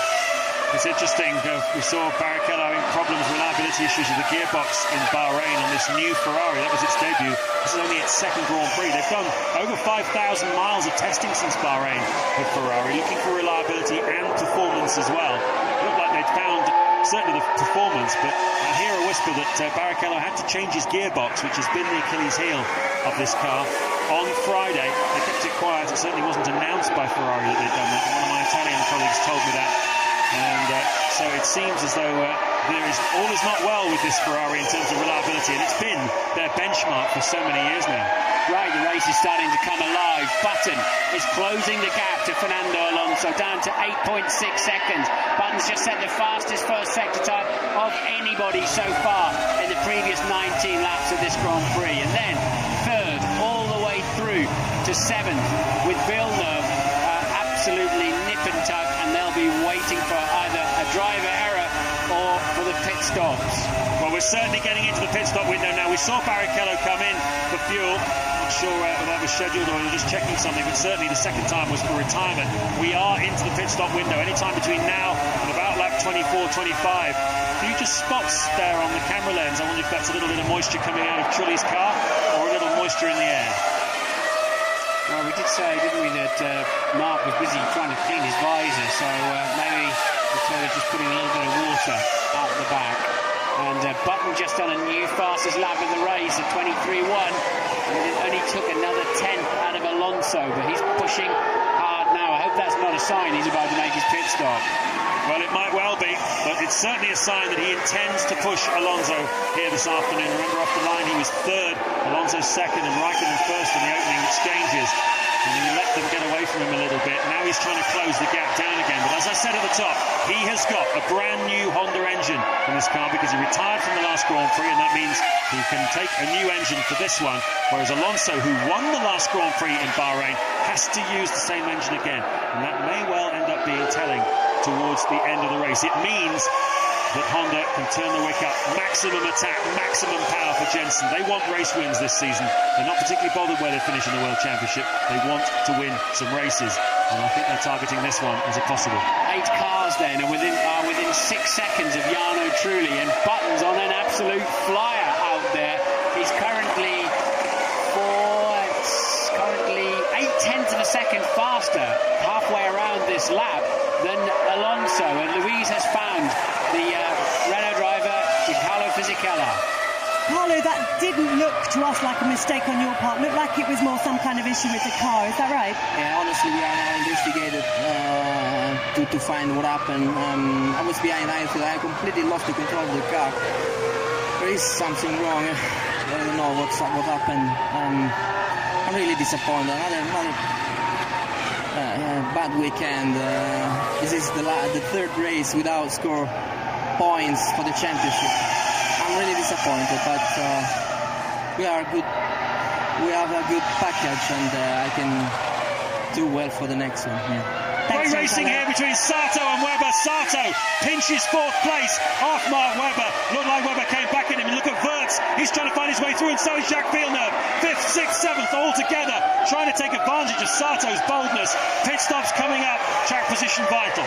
It's interesting, we saw Barrichello having problems, reliability issues with the gearbox in Bahrain on this new Ferrari. That was its debut. This is only its second Grand Prix. They've done over 5,000 miles of testing since Bahrain with Ferrari, looking for reliability and performance as well. It looked like they'd found certainly the performance, but I hear a whisper that Barrichello had to change his gearbox, which has been the Achilles heel of this car. On Friday, they kept it quiet. It certainly wasn't announced by Ferrari that they'd done that. One of my Italian colleagues told me that. And so it seems as though all is not well with this Ferrari in terms of reliability, and it's been their benchmark for so many years now. Right, the race is starting to come alive. Button is closing the gap to Fernando Alonso, down to 8.6 seconds. Button's just set the fastest first sector time of anybody so far in the previous 19 laps of this Grand Prix. And then third, all the way through to 7th, with Villeneuve absolutely nip and tuck, and they'll be waiting for either a driver error or for the pit stops. Well, we're certainly getting into the pit stop window now. We saw Barrichello come in for fuel. Not sure whether that was scheduled or we were just checking something, but certainly the second time was for retirement. We are into the pit stop window anytime between now and about lap 24, 25. Few just spots there on the camera lens. I wonder if that's a little bit of moisture coming out of Trulli's car or a little moisture in the air. Well, we did say, didn't we, that Mark was busy trying to clean his visor, so maybe they're just putting a little bit of water out the back. And Button just done a new fastest lap of the race at 23.1, and it only took another 10th out of Alonso, but he's pushing hard now. I hope that's not a sign he's about to make his pit stop. Well, it might well be, but it's certainly a sign that he intends to push Alonso here this afternoon. Remember, off the line he was third, Alonso second, and Raikkonen first in the opening exchanges. And he let them get away from him a little bit. Now he's trying to close the gap down again. But as I said at the top, he has got a brand new Honda engine in this car because he retired from the last Grand Prix, and that means he can take a new engine for this one. Whereas Alonso, who won the last Grand Prix in Bahrain, has to use the same engine again. And that may well end up being telling towards the end of the race. It means that Honda can turn the wick up, maximum attack, maximum power for Jensen. They want race wins this season. They're not particularly bothered where they finish in the World Championship. They want to win some races, and I think they're targeting this one as a possible. 8 cars then are within 6 seconds of Jarno Trulli, and Button's on an absolute flyer out there. He's currently 0.8 of a second faster halfway around this lap than Alonso, and Louise has found the Renault driver, Carlo Fisichella. Carlo, that didn't look to us like a mistake on your part. Looked like it was more some kind of issue with the car. Is that right? Yeah, honestly, we are now investigated to find what happened. I was behind Ifield. I completely lost the control of the car. There is something wrong. I don't know what happened. I'm really disappointed. Another bad weekend. This is the third race without score points for the championship. I'm really disappointed, but we are good. We have a good package, and I can do well for the next one. Yeah. Great racing here between Sato and Webber. Sato pinches 4th place off Mark Webber. Looked like Webber came back at him. And look at Wirtz. He's trying to find his way through, and so is Jacques Villeneuve. 5th, 6th, 7th all together, trying to take advantage of Sato's boldness. Pit stops coming up. Track position vital.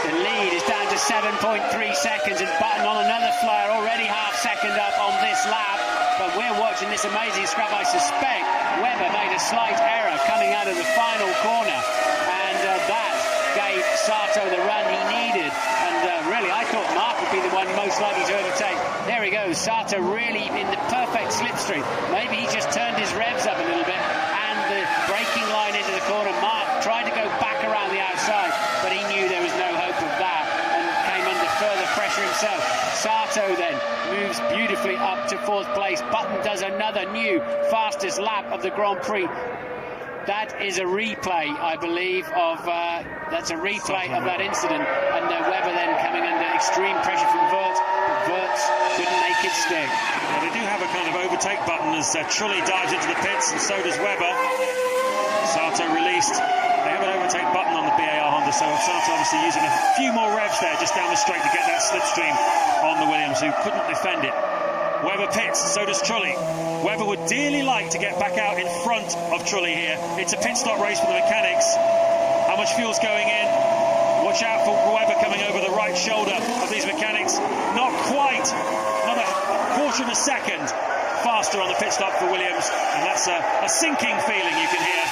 The lead is down to 7.3 seconds, and Button on another flyer, already half second up on this lap. But we're watching this amazing scrap. I suspect Webber made a slight error coming out of the final corner, and that gave Sato the run he needed. And really, I thought Mark would be the one most likely to overtake. There he goes, Sato really in the perfect slipstream. Maybe he just turned his revs up a little bit, and the braking line into the corner. Mark tried to go back around the outside, but he knew there was no hope of that and came under further pressure himself. Sato then moves beautifully up to 4th place. Button does another new fastest lap of the Grand Prix. That is a replay, I believe, of that incident, and Webber then coming under extreme pressure from Wirtz. overtake Button as Trulli dives into the pits, and so does Webber. Sato released. They haven't overtake Button on the BAR Honda, so Sato obviously using a few more revs there just down the straight to get that slipstream on the Williams, who couldn't defend it. Webber pits, so does Trulli. Webber would dearly like to get back out in front of Trulli here. It's a pit stop race for the mechanics. How much fuel's going in? Watch out for Webber coming over the right shoulder of these mechanics. Not quite, not a quarter of a second faster on the pit stop for Williams, and that's a sinking feeling you can hear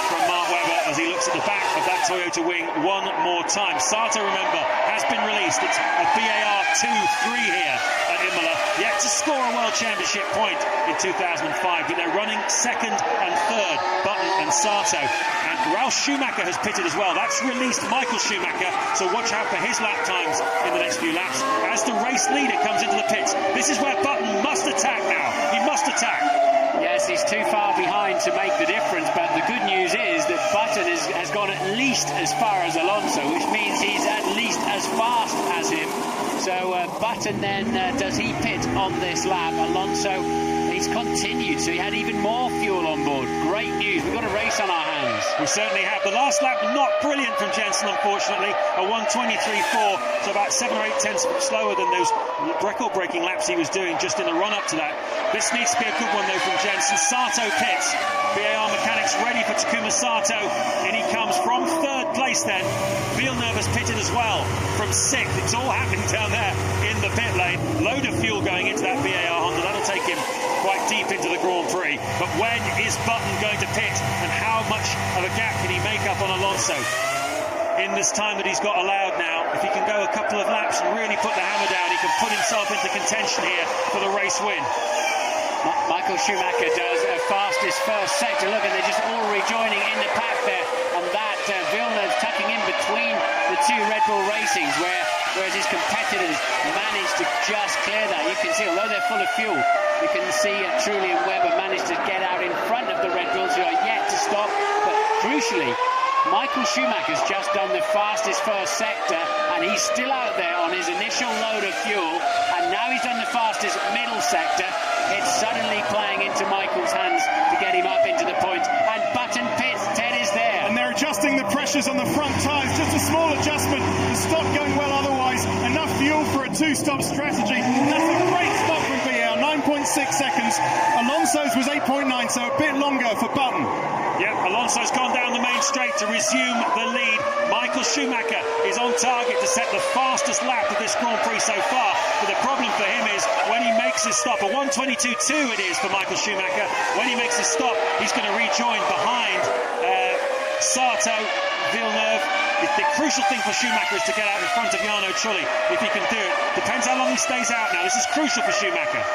from Mark Webber as he looks at the back of that Toyota wing one more time. Sato, remember, has been released. It's a BAR 2-3 here at Imola. Yet to score a World Championship point in 2005, but they're running second and third, Button and Sato. And Ralf Schumacher has pitted as well. That's released Michael Schumacher, so watch out for his lap times in the next few laps as the race leader comes into the pits. This is where Button must attack now. He must attack. Yes, he's too far behind to make the difference, but the good news is that Button has gone at least as far as Alonso, which means he's at least as fast as him. So Button then, does he pit on this lap? Alonso, he's continued, so he had even more fuel on board. Great news, we've got a race on our hands. We certainly have. The last lap not brilliant from Jensen, unfortunately. A 1:23.4, so about 7 or 8 tenths slower than those record-breaking laps he was doing just in the run-up to that. This needs to be a good one, though, from Jensen. Sato pits. BAR mechanics ready for Takuma Sato. In he comes from third place then. Villeneuve has pitted as well from sixth. It's all happening down there in the pit lane. Load of fuel going into that BAR Honda. That'll take him quite deep into the Grand Prix. But when is Button going to pit, and how much of a gap can he make up on Alonso in this time that he's got allowed now? If he can go a couple of laps and really put the hammer down, he can put himself into contention here for the race win. Michael Schumacher does a fastest first sector. Look, and they're just all rejoining in the pack there. And that Villeneuve tucking in between the two Red Bull Racings, whereas his competitors managed to just clear that. You can see, although they're full of fuel, you can see Trulli and Webber managed to get out in front of the Red Bulls, who are yet to stop. But crucially, Michael Schumacher's just done the fastest first sector, and he's still out there on his initial load of fuel, and now he's done the fastest middle sector. It's suddenly playing into Michael's hands to get him up into the points, and Button pits. Ted is there. And they're adjusting the pressures on the front tyres, just a small adjustment. The stop going well otherwise, enough fuel for a two-stop strategy. That's a great stop from BAR, 9.6 seconds. Alonso's was 8.9, so a bit longer for Button. Yep, Alonso's gone down the main straight to resume the lead. Michael Schumacher is on target to set the fastest lap of this Grand Prix so far. But the problem for him is when he makes his stop, a 1:22.2 it is for Michael Schumacher. When he makes his stop, he's going to rejoin behind Sato, Villeneuve. The crucial thing for Schumacher is to get out in front of Jarno Trulli. If he can do it, depends how long he stays out now. This is crucial for Schumacher.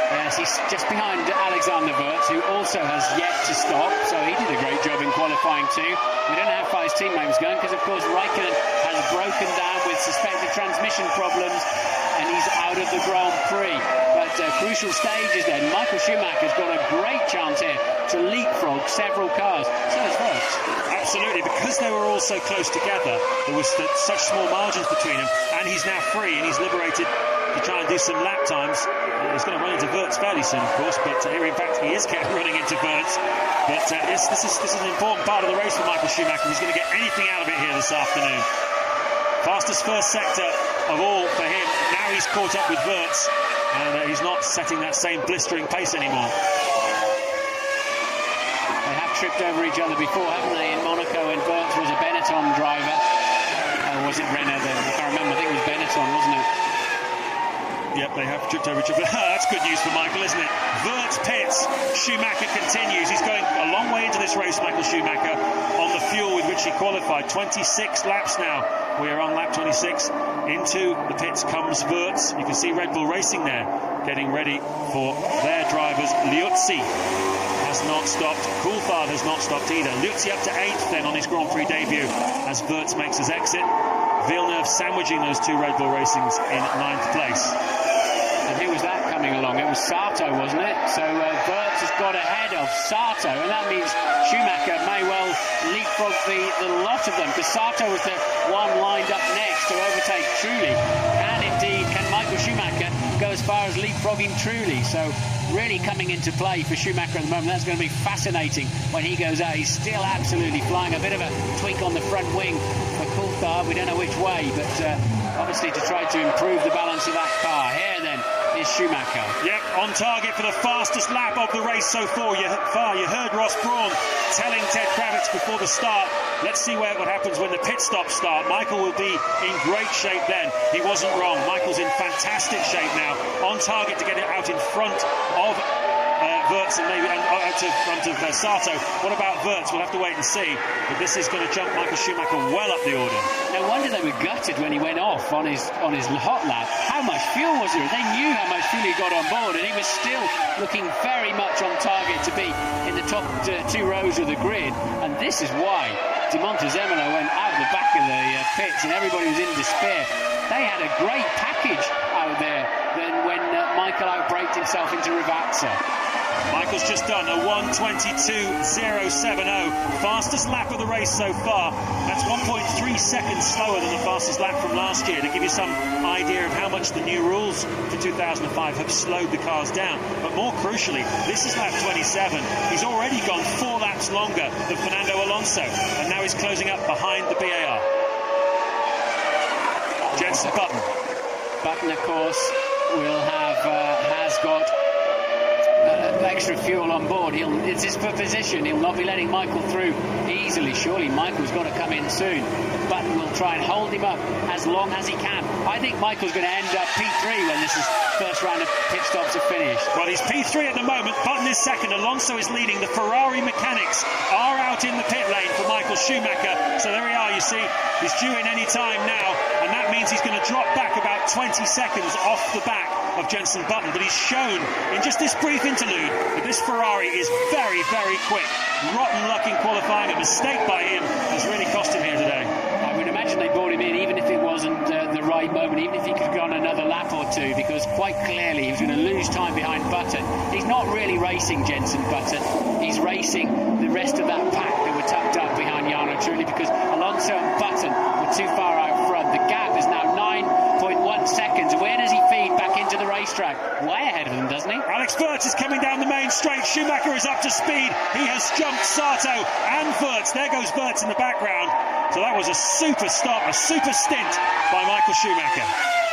Yes, he's just behind Alexander Wurz, who also has yet to stop, so he did a great job in qualifying too. We don't know how far his teammate was going, because of course Raikkonen has broken down with suspected transmission problems, and he's out of the Grand Prix. But crucial stages then. Michael Schumacher's got a great chance here to leapfrog several cars. So has Wurz. Absolutely, because they were all so close together, there was such small margins between them, and he's now free and he's liberated to try and do some lap times. He's going to run into Wurz fairly soon, of course, but here in fact he is running into Wurz. But this is an important part of the race for Michael Schumacher. He's going to get anything out of it here this afternoon. Fastest first sector of all for him. Now he's caught up with Wurz, and he's not setting that same blistering pace anymore. They have tripped over each other before, haven't they, in Monaco, and Wurz was a Benetton driver. Or was it Renner then? I can't remember. I think it was Benetton, wasn't it? Yep, they have tripped over each other. That's good news for Michael, isn't it? Wurz pits. Schumacher continues. He's going a long way into this race, Michael Schumacher, on the fuel with which he qualified. 26 laps now. We are on lap 26. Into the pits comes Wurz. You can see Red Bull Racing there, getting ready for their drivers. Liuzzi has not stopped. Coulthard has not stopped either. Liuzzi up to 8th then on his Grand Prix debut as Wurz makes his exit. Villeneuve sandwiching those two Red Bull Racings in 9th place. And who was that coming along? It was Sato, wasn't it? So Wurz has got ahead of Sato, and that means Schumacher may well leapfrog the lot of them, because Sato was the one lined up next to overtake Trulli. Can Michael Schumacher go as far as leapfrogging Trulli. So really coming into play for Schumacher at the moment. That's going to be fascinating when he goes out. He's still absolutely flying. A bit of a tweak on the front wing for Coulthard. We don't know which way, but obviously to try to improve the balance of that car. Here then is Schumacher. Yep, on target for the fastest lap of the race so far. You heard Ross Brawn telling Ted Kravitz before the start, let's see what happens when the pit stops start. Michael will be in great shape then. He wasn't wrong. Michael's in fantastic shape now, on target to get it out in front of Wirtz and maybe out in front of Sato. What about Wirtz? We'll have to wait and see. But this is going to jump Michael Schumacher well up the order. No wonder they were gutted when he went off on his hot lap. How much fuel was there? They knew how much fuel he got on board, and he was still looking very much on target to be in the top two rows of the grid. And this is why De Montezemolo went out the back of the pits, and everybody was in despair. They had a great package out there than when Michael outbraked himself into Rivazza. Michael's just done a 1:22.070, fastest lap of the race so far. That's 1.3 seconds slower than the fastest lap from last year, to give you some idea of how much the new rules for 2005 have slowed the cars down. But more crucially, this is lap 27. He's already gone 4 laps longer than Fernando Alonso, and now he's closing up behind the BAR. Jenson Button. Button, of course, has got extra fuel on board. It's his position. He'll not be letting Michael through easily. Surely Michael's got to come in soon. Button will try and hold him up as long as he can. I think Michael's going to end up P3 when this first round of pit stops are finished. Well, he's P3 at the moment. Button is second. Alonso is leading. The Ferrari mechanics are out in the pit lane for Michael Schumacher. So there we are, you see. He's due in any time now, and that means he's going to drop back about 20 seconds off the back of Jenson Button. But he's shown in just this brief interlude that this Ferrari is very, very quick. Rotten luck in qualifying. A mistake by him has really cost him here today. I would imagine they brought him in even if it wasn't the right moment, even if he could have gone another lap or two, because quite clearly he was going to lose time behind Button. He's not really racing Jenson Button. He's racing the rest of that pack that were tucked up behind Jarno Trulli, because Alonso and Button were too far out front. The gap is now 9.1 seconds. Where does he feed back into the racetrack? Way ahead of them, doesn't he? Alex Wirtz is coming down the main straight. Schumacher is up to speed. He has jumped Sato and Wirtz. There goes Wirtz in the background. So that was a super stop, a super stint by Michael Schumacher.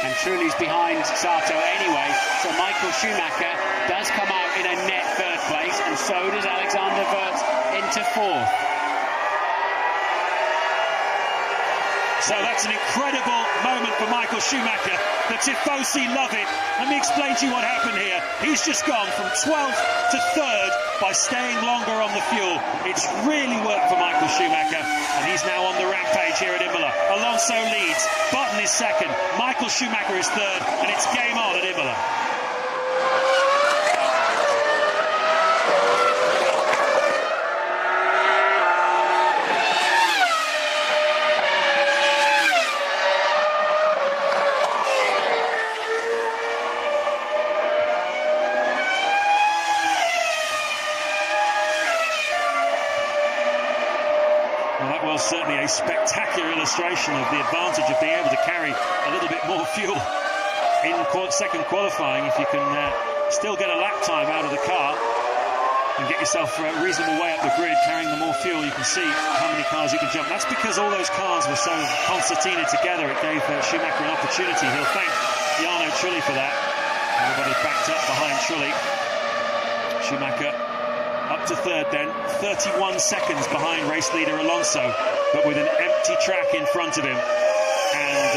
And Trulli's behind Sato anyway, so Michael Schumacher does come out in a net third place, and so does Alexander Wirtz into fourth. So that's an incredible moment for Michael Schumacher. The Tifosi love it. Let me explain to you what happened here. He's just gone from 12th to 3rd by staying longer on the fuel. It's really worked for Michael Schumacher, and he's now on the rampage here at Imola. Alonso leads, Button is second, Michael Schumacher is third, and it's game on at Imola. Certainly a spectacular illustration of the advantage of being able to carry a little bit more fuel in second qualifying. If you can still get a lap time out of the car and get yourself a reasonable way up the grid, carrying the more fuel, you can see how many cars you can jump. That's because all those cars were so concertina together. It gave Schumacher an opportunity. He'll thank Jarno Trulli for that. Everybody backed up behind Trulli. Schumacher up to third then, 31 seconds behind race leader Alonso, but with an empty track in front of him, and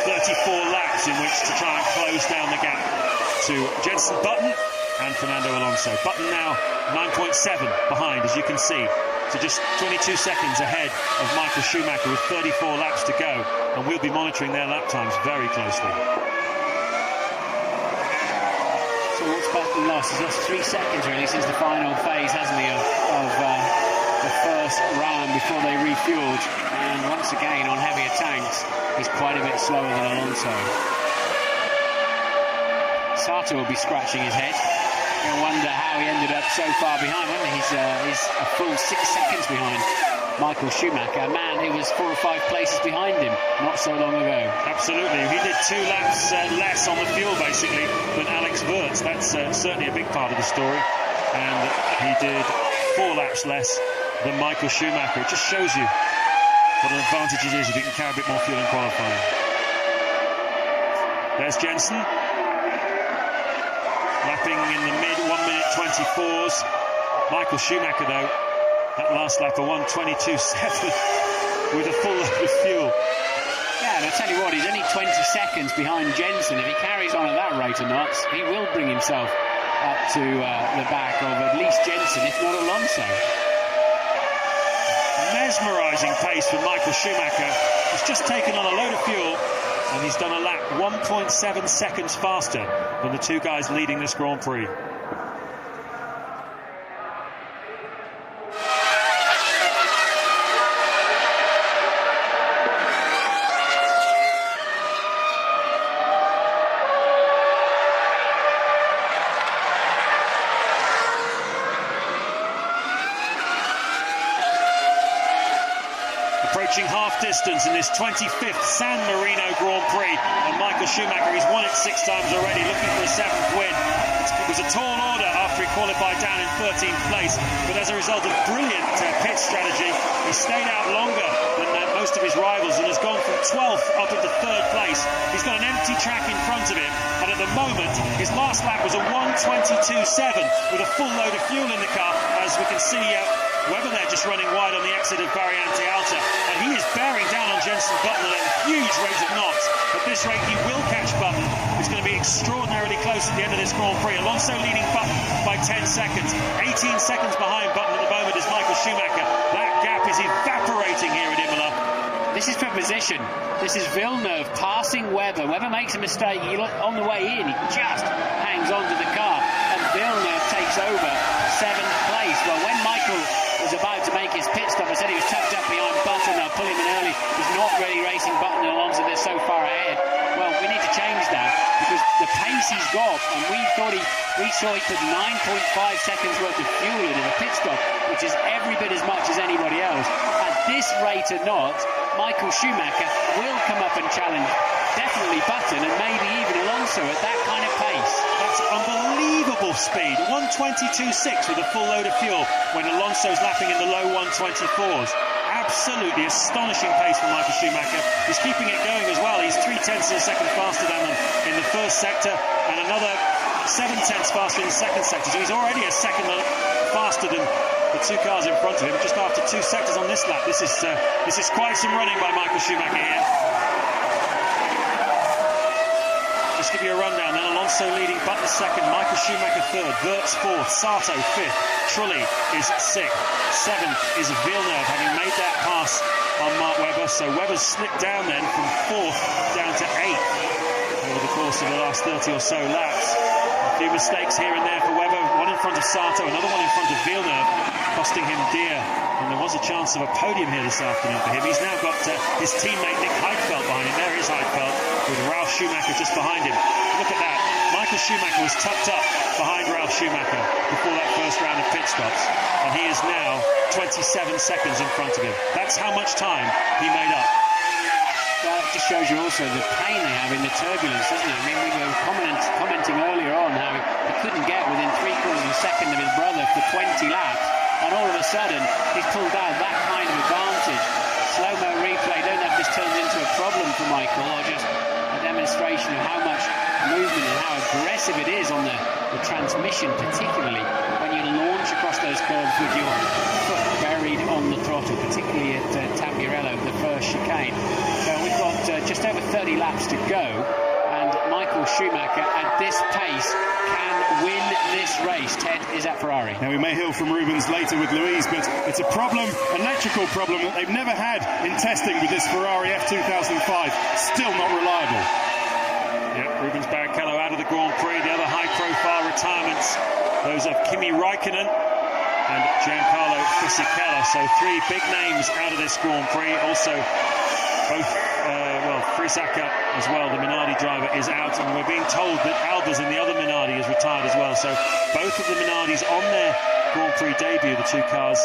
34 laps in which to try and close down the gap to Jenson Button and Fernando Alonso. Button now 9.7 behind, as you can see, so just 22 seconds ahead of Michael Schumacher with 34 laps to go, and we'll be monitoring their lap times very closely. What's Button lost? He's lost 3 seconds really since the final phase, hasn't he, of the first round before they refueled. And once again, on heavier tanks, he's quite a bit slower than Alonso. Sato will be scratching his head. You'll wonder how he ended up so far behind, won't he? He's a full 6 seconds behind. Michael Schumacher, a man who was 4 or 5 places behind him not so long ago. Absolutely. He did 2 laps less on the fuel, basically, than Alex Wurz. That's certainly a big part of the story. And he did 4 laps less than Michael Schumacher. It just shows you what an advantage it is if you can carry a bit more fuel in qualifying. There's Jensen. Lapping in the mid 1 minute 24s. Michael Schumacher, though, that last lap, a 1:22.7 with a full load of fuel. Yeah, and I tell you what, he's only 20 seconds behind Jensen. If he carries on at that rate of knots, he will bring himself up to the back of at least Jensen, if not Alonso. Mesmerising pace for Michael Schumacher. He's just taken on a load of fuel, and he's done a lap 1.7 seconds faster than the 2 guys leading this Grand Prix. Approaching half distance in this 25th San Marino Grand Prix, and Michael Schumacher, he's won it 6 times already, looking for a 7th win. It was a tall order after he qualified down in 13th place, but as a result of brilliant pit strategy, he stayed out longer than most of his rivals and has gone from 12th up into 3rd place. He's got an empty track in front of him, and at the moment his last lap was a 1:22.7 with a full load of fuel in the car. As we can see, Webber there just running wide on the exit of Variante Alta, and he is bearing down on Jenson Button at a huge rate of knots. At this rate, he will catch Button. It's going to be extraordinarily close at the end of this Grand Prix. Alonso leading Button by 10 seconds. 18 seconds behind Button at the moment is Michael Schumacher. That gap is evaporating here at Imola. This is for position. This is Villeneuve passing Webber. Webber makes a mistake. He look on the way in. He just hangs on to the car, and Villeneuve takes over 7th place. Well, when Michael was about to make his pit stop, I said he was tucked up behind Button. They'll pull him in early. He's not really racing Button and Alonso. They're so far ahead. Well, we need to change that, because the pace he's got, and we saw he put 9.5 seconds worth of fuel in a pit stop, which is every bit as much as anybody else. At this rate of knots, Michael Schumacher will come up and challenge definitely Button and maybe even Alonso at that kind of pace. That's unbelievable speed. 1:22.6 with a full load of fuel when Alonso's lapping in the low 1:24s. Absolutely astonishing pace from Michael Schumacher. He's keeping it going as well. He's 0.3 of a second faster than them in the first sector, and another 0.7 faster in the second sector. So he's already a second faster than the 2 cars in front of him, just after 2 sectors on this lap. This is quite some running by Michael Schumacher here. Just give you a rundown then. Alonso leading, Button 2nd, Michael Schumacher 3rd, Wurz 4th, Sato 5th, Trulli is 6th, 7th is Villeneuve, having made that pass on Mark Webber. So Webber's slipped down then from 4th down to 8th over the course of the last 30 or so laps. A few mistakes here and there for Webber, one in front of Sato, another one in front of Villeneuve, costing him dear. And there was a chance of a podium here this afternoon for him. He's now got his teammate Nick Heidfeld behind him. There is Heidfeld with Ralf Schumacher just behind him. Look at that. Michael Schumacher was tucked up behind Ralf Schumacher before that first round of pit stops, and he is now 27 seconds in front of him. That's how much time he made up. Well, it just shows you also the pain they have in the turbulence, doesn't it? I mean, we were commenting earlier on how he couldn't get within 3/4 of a second of his brother for 20 laps, and all of a sudden he's pulled out that kind of advantage. Slow-mo replay, don't know if this turns into a problem for Michael or just a demonstration of how much movement and how aggressive it is on the transmission, particularly when you launch across those curves with your foot buried on the throttle, particularly at Tamburello, the first chicane. So we've got just over 30 laps to go, and Michael Schumacher at this pace can win this race. Ted is at Ferrari. Now, we may hear from Rubens later with Louise, but it's a problem, electrical problem, that they've never had in testing with this Ferrari F2005. Still not reliable. Yeah, Rubens Barrichello out of the Grand Prix. The other high-profile retirements, those of Kimi Raikkonen and Giancarlo Fisichella. So 3 big names out of this Grand Prix. Also, both, 3 Arisaka as well, the Minardi driver, is out, and we're being told that Albers in the other Minardi is retired as well. So both of the Minardis on their Grand Prix debut, the new cars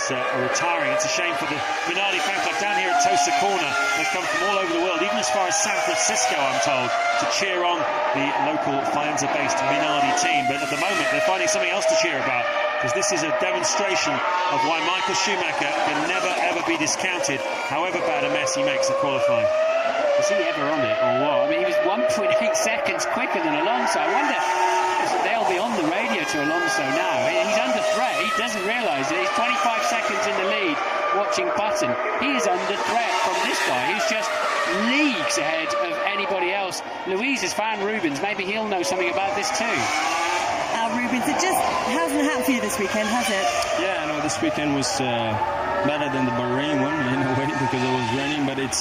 are retiring. It's a shame for the Minardi fan club down here at Tosa Corner. They've come from all over the world, even as far as San Francisco, I'm told, to cheer on the local Faenza-based Minardi team. But at the moment, they're finding something else to cheer about, because this is a demonstration of why Michael Schumacher can never ever be discounted, however bad a mess he makes at qualifying. Was he ever on it or what? I mean, he was 1.8 seconds quicker than Alonso. I wonder if they'll be on the radio to Alonso now. He's under threat. He doesn't realise it. He's 25 seconds in the lead watching Button. He is under threat from this guy who's just leagues ahead of anybody else. Louise has found Rubens. Maybe he'll know something about this too. Rubens, it just hasn't happened for you this weekend, has it? Yeah, no, this weekend was better than the Bahrain one in a way, because it was raining, but it's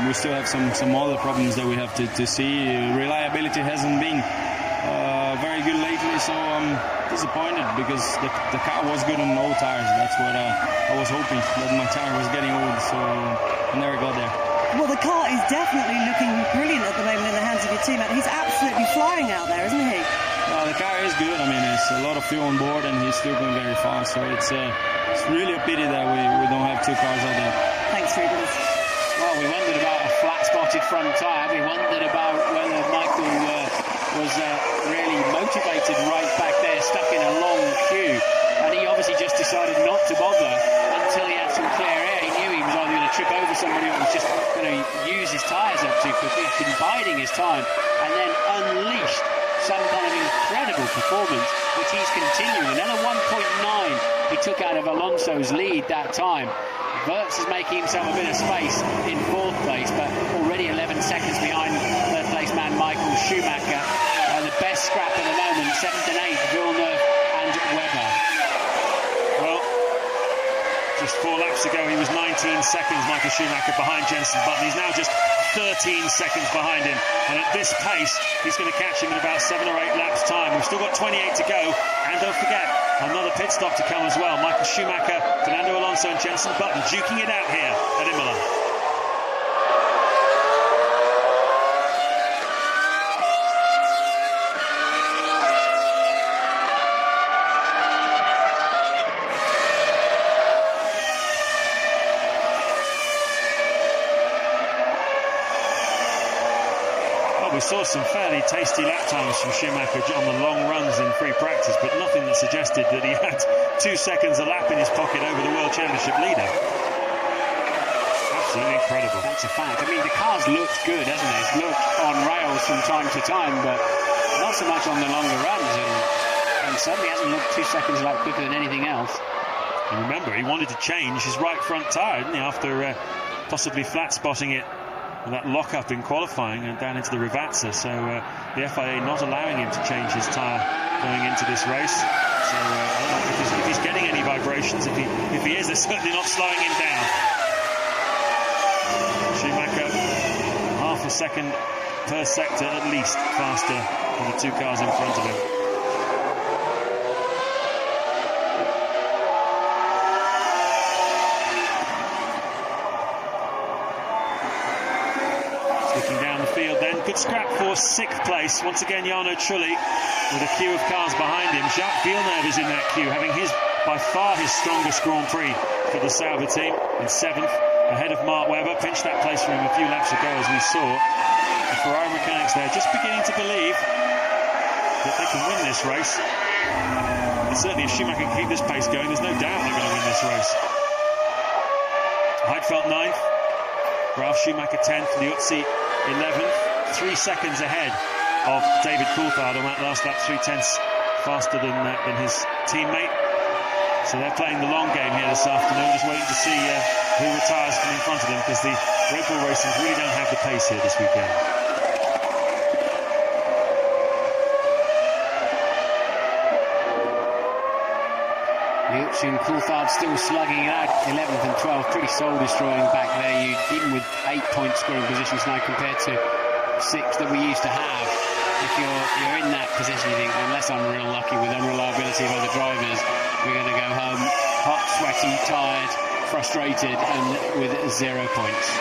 we still have some other problems that we have to see. Reliability hasn't been very good lately, so I'm disappointed, because the car was good on old tires. That's what I was hoping, but my tire was getting old, so I never got there. Well, the car is definitely looking brilliant at the moment in the hands of your teammate. He's absolutely flying out there, isn't he? The car is good. I mean, there's a lot of fuel on board, and he's still going very fast. So it's really a pity that we don't have two cars out there. Thanks, Rubens. Well, we wondered about a flat-spotted front tyre. We wondered about whether Michael was really motivated right back there, stuck in a long queue. And he obviously just decided not to bother until he had some clear air. He knew he was either going to trip over somebody or was just going to use his tyres up too quickly. He's been biding his time and then unleashed some kind of incredible performance, which he's continuing. Another 1.9 he took out of Alonso's lead that time. Wirtz is making himself a bit of space in fourth place, but already 11 seconds behind third place man Michael Schumacher. The best scrap at the moment, 7th and 8th, Villeneuve and Webber. Well, just 4 laps ago he was 19 seconds, Michael Schumacher, behind Jenson Button. He's now just 13 seconds behind him, and at this pace he's going to catch him in about 7 or 8 laps time. We've still got 28 to go, and don't forget, another pit stop to come as well. Michael Schumacher, Fernando Alonso and Jenson Button duking it out here at Imola. We saw some fairly tasty lap times from Schumacher on the long runs in free practice, but nothing that suggested that he had 2 seconds a lap in his pocket over the World Championship leader. Absolutely incredible. That's a fact. I mean, the car's looked good, hasn't it? It's looked on rails from time to time, but not so much on the longer runs, and certainly hasn't looked 2 seconds a lap quicker than anything else. And remember, he wanted to change his right front tyre, didn't he, after possibly flat spotting it, that lock-up in qualifying and down into the Rivazza. So the FIA not allowing him to change his tyre going into this race. So I don't know if he's getting any vibrations. If he is, they're certainly not slowing him down. Schumacher, half a second per sector at least faster than the 2 cars in front of him. Good scrap for 6th place. Once again, Jarno Trulli with a queue of cars behind him. Jacques Villeneuve is in that queue, having by far his strongest Grand Prix for the Sauber team in 7th, ahead of Mark Webber. Pinched that place from him a few laps ago, as we saw. The Ferrari mechanics there just beginning to believe that they can win this race. And certainly if Schumacher can keep this pace going, there's no doubt they're going to win this race. Heidfeld 9th, Ralf Schumacher 10th, Liuzzi 11th. 3 seconds ahead of David Coulthard on that last lap, 3/10 faster than his teammate. So they're playing the long game here this afternoon, just waiting to see who retires from in front of them, because the Red Bull Racing really don't have the pace here this weekend. Liuzzi and Coulthard still slugging it out, 11th and 12th, pretty soul-destroying back there. Even with 8-point scoring positions now compared to 6 that we used to have. If you're in that position, you think, unless I'm real lucky with unreliability of other drivers, we're going to go home hot, sweaty, tired, frustrated and with 0 points.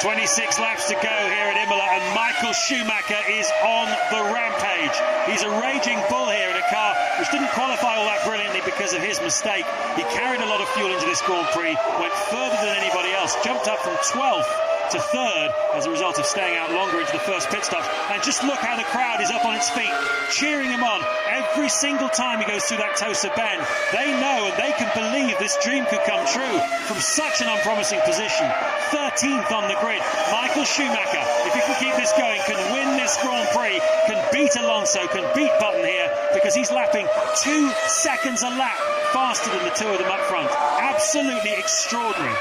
26 laps to go here at Imola, and Michael Schumacher is on the rampage. He's a raging bull here in a car which didn't qualify all that brilliantly because of his mistake. He carried a lot of fuel into this Grand Prix, went further than anybody else, jumped up from 12th to 3rd as a result of staying out longer into the first pit stops. And just look how the crowd is up on its feet, cheering him on every single time he goes through that Tosa bend. They know and they can believe this dream could come true from such an unpromising position. 13th on the grid, Michael Schumacher, if he can keep this going, can win this Grand Prix, can beat Alonso, can beat Button here, because he's lapping 2 seconds a lap faster than the two of them up front. Absolutely extraordinary.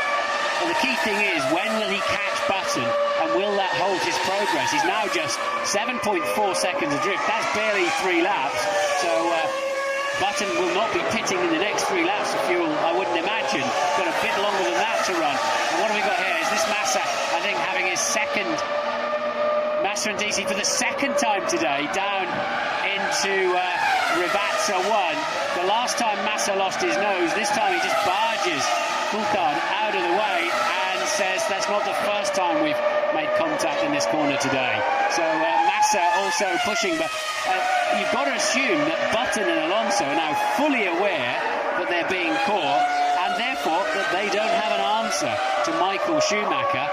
Well, the key thing is, when will he catch Button, and will that hold his progress? He's now just 7.4 seconds adrift. That's barely 3 laps. So Button will not be pitting in the next 3 laps of fuel, I wouldn't imagine. Got a bit longer than that to run. And what have we got here? Is this Massa, I think, having his second Massa and DC for the second time today down into Rivazza 1. The last time Massa lost his nose, this time he just barges Coulthard out of the way and says that's not the first time we've made contact in this corner today. So Massa also pushing, but you've got to assume that Button and Alonso are now fully aware that they're being caught, and therefore that they don't have an answer to Michael Schumacher.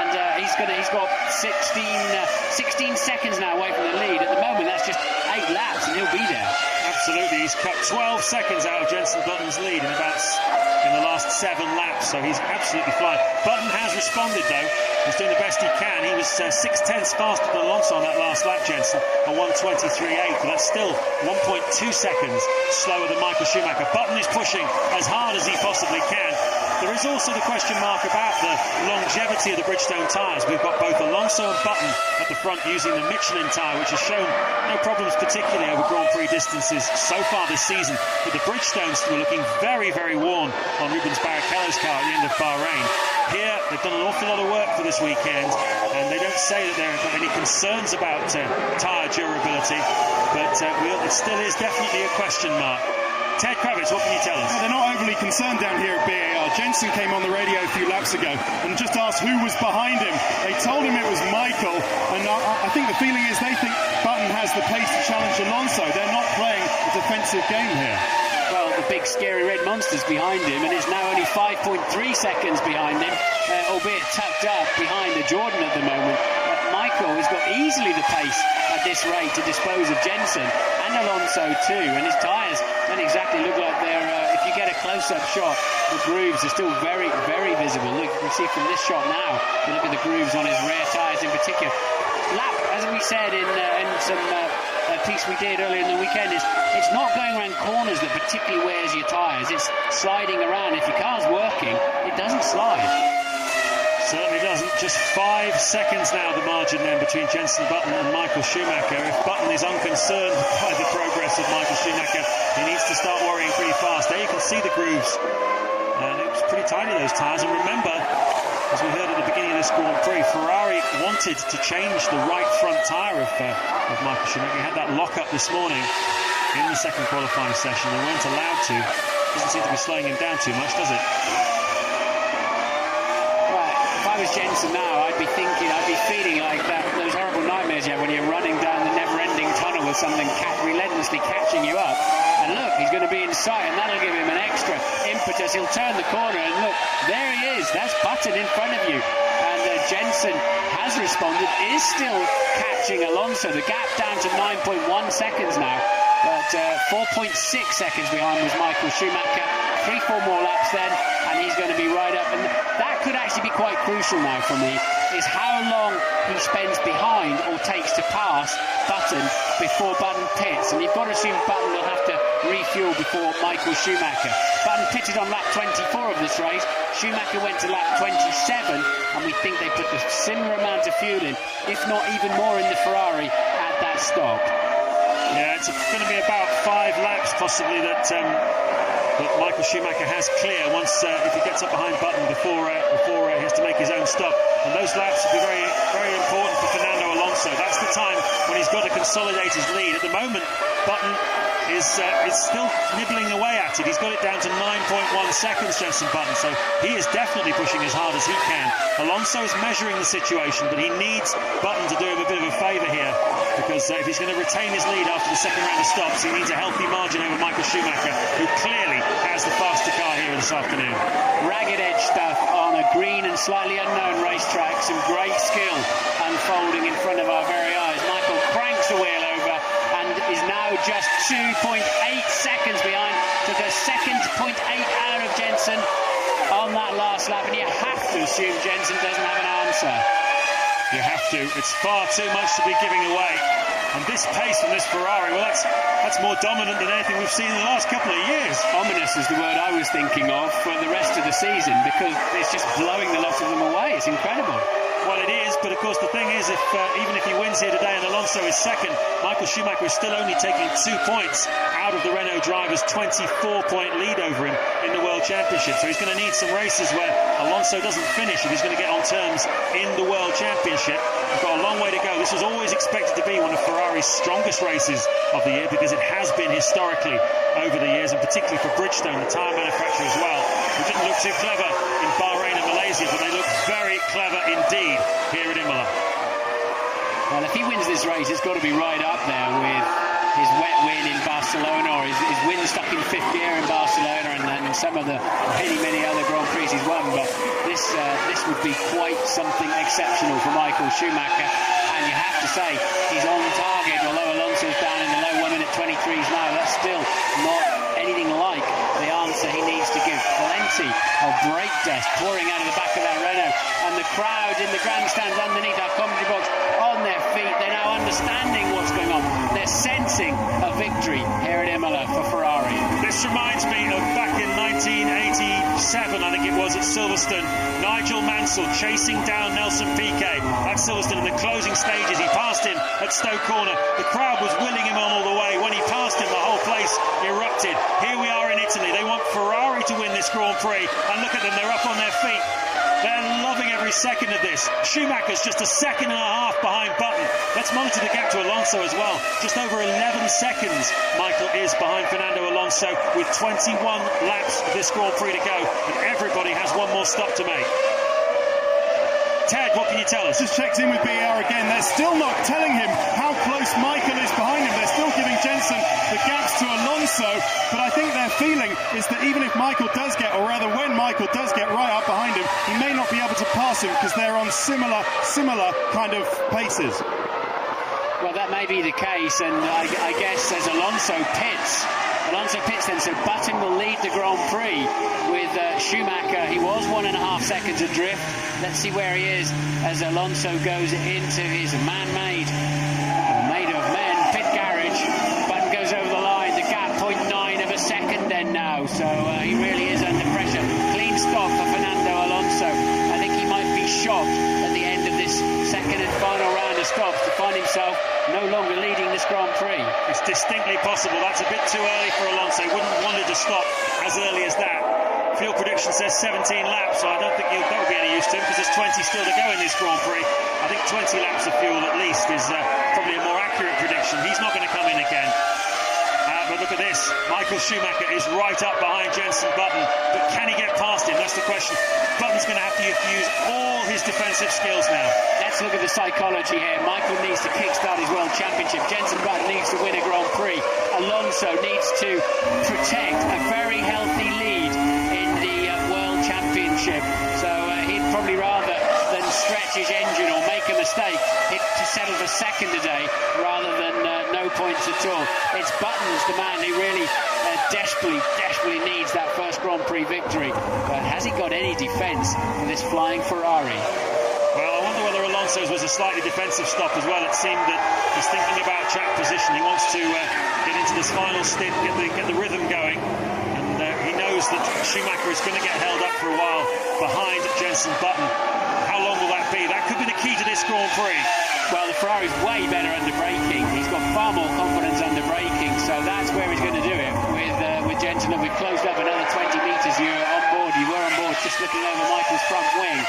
And he's got 16 seconds now away from the lead. At the moment, that's just 8 laps, and he'll be there. Absolutely, he's cut 12 seconds out of Jenson Button's lead in the last 7 laps, so he's absolutely flying. Button has responded though, he's doing the best he can. He was 6/10 faster than Alonso on that last lap, Jenson, at 1:23.8, but that's still 1.2 seconds slower than Michael Schumacher. Button is pushing as hard as he possibly can. There is also the question mark about the longevity of the Bridgestone tyres. We've got both Alonso and Button at the front using the Michelin tyre, which has shown no problems particularly over Grand Prix distances so far this season, but the Bridgestones were looking very, very worn on Rubens Barrichello's car at the end of Bahrain. Here, they've done an awful lot of work for this weekend, and they don't say that there are any concerns about tyre durability, but it still is definitely a question mark. Ted Kravitz, what can you tell us? Well, they're not overly concerned down here at BAR. Jenson came on the radio a few laps ago and just asked who was behind him. They told him it was Michael, and I think the feeling is they think Button has the pace to challenge Alonso. They're not playing a defensive game here. Well, the big scary red monster's behind him, and it's now only 5.3 seconds behind him, albeit tucked up behind the Jordan at the moment. Michael has got easily the pace at this rate to dispose of Jenson and Alonso too, and his tyres don't exactly look like they're if you get a close-up shot, the grooves are still very, very visible. Look, you can see from this shot now, you look at the grooves on his rear tyres in particular. Lap, as we said in some piece we did earlier in the weekend, is it's not going around corners that particularly wears your tyres, it's sliding around. If your car's working, it doesn't slide. Certainly doesn't. Just 5 seconds now, the margin then between Jenson Button and Michael Schumacher. If Button is unconcerned by the progress of Michael Schumacher, he needs to start worrying pretty fast. There you can see the grooves. It was pretty tiny, those tyres. And remember, as we heard at the beginning of this Grand Prix, Ferrari wanted to change the right front tyre of Michael Schumacher. He had that lock-up this morning in the second qualifying session. They weren't allowed to. Doesn't seem to be slowing him down too much, does it? If I was Jenson now, I'd be feeling like those horrible nightmares you have when you're running down the never-ending tunnel with something relentlessly catching you up. And look, he's going to be in sight, and that'll give him an extra impetus. He'll turn the corner, and look, there he is. That's Button in front of you. And Jenson has responded, is still catching Alonso. The gap down to 9.1 seconds now, but 4.6 seconds behind was Michael Schumacher. 3-4 more laps then, and he's going to be right up. And that could actually be quite crucial now for me, is how long he spends behind or takes to pass Button before Button pits. And you've got to assume Button will have to refuel before Michael Schumacher. Button pitted on lap 24 of this race. Schumacher went to lap 27, and we think they put the similar amount of fuel in, if not even more, in the Ferrari at that stop. Yeah, it's going to be about 5 laps possibly that Michael Schumacher has clear once if he gets up behind Button before he has to make his own stop. And those laps will be very, very important for Fernando Alonso. That's the time when he's got to consolidate his lead. At the moment, Button is still nibbling away at it. He's got it down to 9.1 seconds, Jenson Button, so he is definitely pushing as hard as he can. Alonso is measuring the situation, but he needs Button to do him a bit of a favour here, because if he's going to retain his lead after the second round of stops, he needs a healthy margin over Michael Schumacher, who clearly has the faster car here this afternoon. Ragged edge stuff on a green and slightly unknown racetrack. Some great skill unfolding in front of our very eyes. Michael cranks the wheel over and is now just 2.8 seconds behind. Took a second, 0.8 out of Jenson on that last lap, and you have to assume Jenson doesn't have an answer. You have to. It's far too much to be giving away. And this pace from this Ferrari, well, that's more dominant than anything we've seen in the last couple of years. Ominous is the word I was thinking of for the rest of the season, because it's just blowing the lot of them away. It's incredible. Well, it is, but of course the thing is, even if he wins here today and Alonso is second, Michael Schumacher is still only taking 2 points out of the Renault driver's 24-point lead over him in the World Championship. So he's going to need some races where Alonso doesn't finish if he's going to get on terms in the World Championship. We've got a long way to go. This was always expected to be one of Ferrari's strongest races of the year, because it has been historically over the years, and particularly for Bridgestone, the tyre manufacturer as well. It didn't look too clever in Bahrain and Malaysia, but they look very clever indeed here at Imola. Well, if he wins this race, it's got to be right up there with his wet win in Barcelona, or his win stuck in fifth gear in Barcelona, and some of the many other Grand Prix he's won. But this would be quite something exceptional for Michael Schumacher. And you have to say, he's on target, although Alonso's down in the low 1 minute 23s now. That's still not anything like the answer he needs to give. Plenty of brake dust pouring out of the back of that Renault, and the crowd in the grandstands underneath our commentary box on their feet. They're now understanding what's going on. They're sensing a victory here at Imola for Ferrari. This reminds me of back in 1987, I think it was, at Silverstone. Nigel Mansell chasing down Nelson Piquet at Silverstone in the closing stages. He passed him at Stoke Corner. The crowd was willing him on all the way. When he passed him, the whole place erupted. Here we are in Italy. They want Ferrari to win this Grand Prix, and look at them, they're up on their feet. They're loving every second of this. Schumacher's just a second and a half behind Button. Let's monitor the gap to Alonso as well. Just over 11 seconds Michael is behind Fernando Alonso, with 21 laps of this Grand Prix to go, and everybody has one more stop to make. Ted, what can you tell us? Just checked in with BR again. They're still not telling him how close Michael is behind him. They're still giving Jenson the gaps to Alonso, but I think their feeling is that even if Michael does get, or rather when Michael does get right up behind him, he may not be able to pass him, because they're on similar kind of paces. Well, that may be the case, and I guess as Alonso pits then, so Button will lead the Grand Prix with Schumacher. He was 1.5 seconds adrift. Let's see where he is as Alonso goes into his man-made, made of men, pit garage. Button goes over the line. The gap 0.9 of a second then now, so he really is under pressure. Clean stop for Fernando Alonso. I think he might be shocked at the end of this second and final round of stops to find himself no longer leading this Grand Prix. It's distinctly possible. That's a bit too early for Alonso. Wouldn't have wanted to stop as early as that. Fuel prediction says 17 laps, so I don't think that would be any use to him, because there's 20 still to go in this Grand Prix. I think 20 laps of fuel at least is probably a more accurate prediction. He's not going to come in again. But look at this. Michael Schumacher is right up behind Jenson Button, but can he get past him? That's the question. Button's going to have to use all his defensive skills now. Let's look at the psychology here. Michael needs to kickstart his World Championship. Jenson Button needs to win a Grand Prix. Alonso needs to protect a very healthy lead in the World Championship. So he'd probably rather than stretch his engine or make a mistake, hit to settle for second today rather than no points at all. It's Button's the man who really desperately needs that first Grand Prix victory. But has he got any defence for this flying Ferrari? Well, I wonder whether Alonso's was a slightly defensive stop as well. It seemed that he's thinking about track position. He wants to get into this final stint, get the rhythm going. And he knows that Schumacher is going to get held up for a while behind Jenson Button. How long will that be? That could be the key to this Grand Prix? Well, the Ferrari's way better under braking. He's got far more confidence under braking, so that's where he's going to do it with Jensen. And we've closed up another 20 metres. You were on board just looking over Michael's front wing,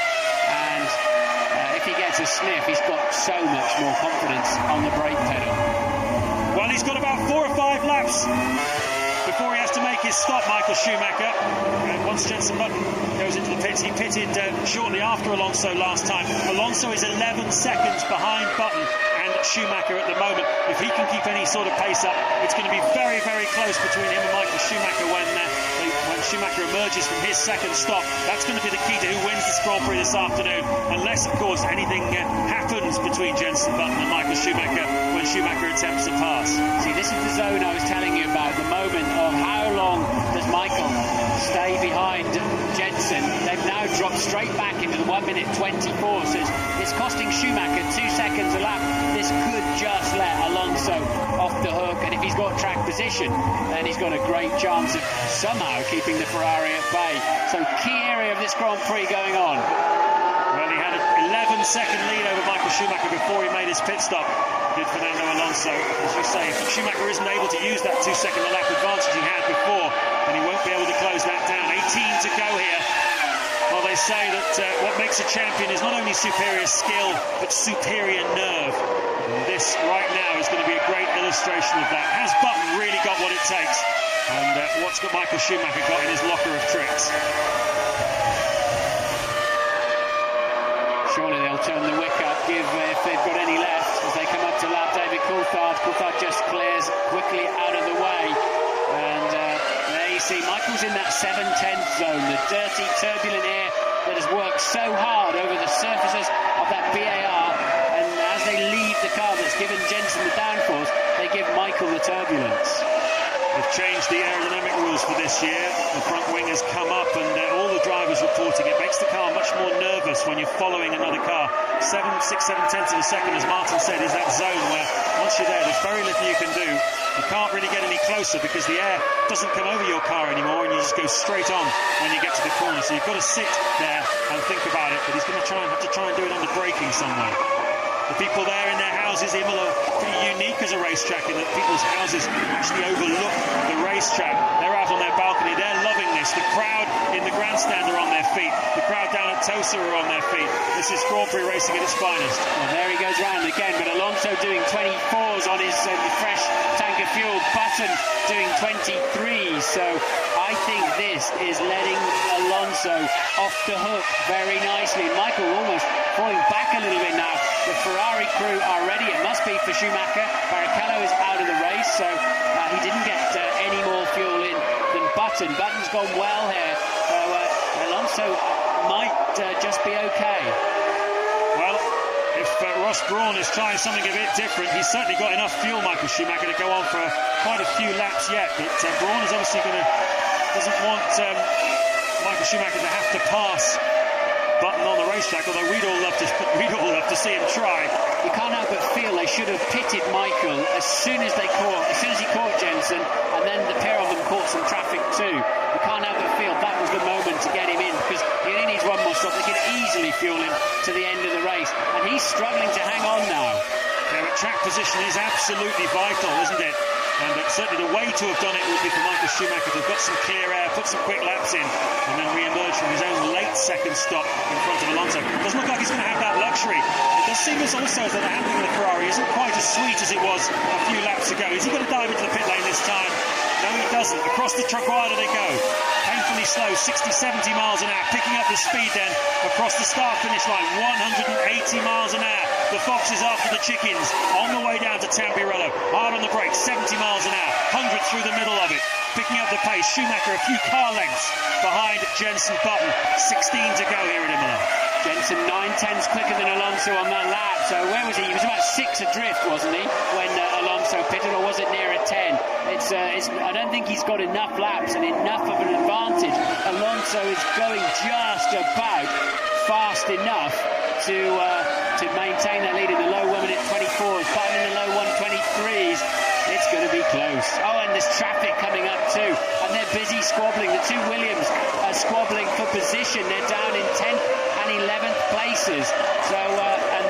and if he gets a sniff, he's got so much more confidence on the brake pedal. Well, he's got about 4 or 5 laps before he has to make his stop, Michael Schumacher. And once Jensen Button goes into the pits, he pitted shortly after Alonso last time. Alonso is 11 seconds behind Button and Schumacher at the moment. If he can keep any sort of pace up, it's going to be very, very close between him and Michael Schumacher when Schumacher emerges from his second stop. That's going to be the key to who wins this Grand Prix this afternoon, unless, of course, anything happens between Jensen Button and Michael Schumacher when Schumacher attempts to pass. See, this is the zone I was telling you about, the moment of how long does Michael stay behind Jensen. They've now dropped straight back into the 1 minute 24, so it's costing Schumacher 2 seconds a lap. This could just let Alonso off the hook, and if he's got track position, then he's got a great chance of somehow keeping the Ferrari at bay. So key area of this Grand Prix going on. Well, he had an 11-second lead over Michael Schumacher before he made his pit stop, did Fernando Alonso. As you say, if Schumacher isn't able to use that 2 second lap advantage he had before, then he won't be able to close that down. 18 to go here. Well, they say that what makes a champion is not only superior skill, but superior nerve. And this right now is going to be a great illustration of that. Has Button really got what it takes? And what's got Michael Schumacher got in his locker of tricks? Surely they'll turn the wick up, give if they've got any left, as they come up to lap David Coulthard. Coulthard just clears quickly out of the way. And there you see, Michael's in that 7/10 zone, the dirty, turbulent air that has worked so hard over the surfaces of that BAR. And as they leave the car that's given Jensen the downforce, they give Michael the turbulence. They've changed the aerodynamic rules for this year. The front wing has come up, and all the drivers reporting it makes the car much more nervous when you're following another car. 6, 7 tenths of a second, as Martin said, is that zone where once you're there, there's very little you can do. You can't really get any closer because the air doesn't come over your car anymore, and you just go straight on when you get to the corner. So you've got to sit there and think about it, but he's going to have to try and do it under braking somewhere. The people there in their houses, Imola, pretty unique as a racetrack in that people's houses actually overlook the racetrack. They're out on their balcony, they're loving this. The crowd in the grandstand are on their feet. The crowd down at Tosa are on their feet. This is Grand Prix racing at its finest. Well, there he goes round again, but Alonso doing 24s on his fresh tank of fuel. Button doing 23s, so I think this is letting Alonso off the hook very nicely. Michael almost falling back a little bit now. The Ferrari crew are ready. It must be for Schumacher. Barrichello is out of the race, so he didn't get any more fuel in than Button. Button's gone well here, so Alonso might just be okay. Well, if Ross Brawn is trying something a bit different, he's certainly got enough fuel, Michael Schumacher, to go on for quite a few laps yet. But Brawn is obviously doesn't want Michael Schumacher to have to pass Button on the racetrack, although we'd all love to see him try. You can't help but feel they should have pitted Michael as soon as he caught Jensen, and then the pair of them caught some traffic too. You can't help but feel that was the moment to get him in, because he only needs one more stop. They can easily fuel him to the end of the race, and he's struggling to hang on now. Yeah, but track position is absolutely vital, isn't it? And certainly the way to have done it would be for Michael Schumacher to have got some clear air, put some quick laps in, and then re-emerge from his own late second stop in front of Alonso. It doesn't look like he's going to have that luxury. It does seem as also as though the handling of the Ferrari isn't quite as sweet as it was a few laps ago. Is he going to dive into the pit lane this time? No, he doesn't. Across the Traguardo they go. Painfully slow, 60, 70 miles an hour, picking up the speed then across the start-finish line, 180 miles an hour. The Foxes after the chickens on the way down to Tambirello. Hard on the brakes, 70 miles an hour, 100 through the middle of it. Picking up the pace, Schumacher a few car lengths behind Jensen Button. 16 to go here at Imola. Jensen 9/10 quicker than Alonso on that lap. So where was he? He was about 6 adrift, wasn't he, when Alonso pitted, or was it near a 10? I don't think he's got enough laps and enough of an advantage. Alonso is going just about fast enough to maintain that lead in the low 1 minute 24s, Button in the low 1:23s. It's going to be close. Oh, and there's traffic coming up too, and they're busy squabbling. The two Williams are squabbling for position. They're down in 10th and 11th places. So, and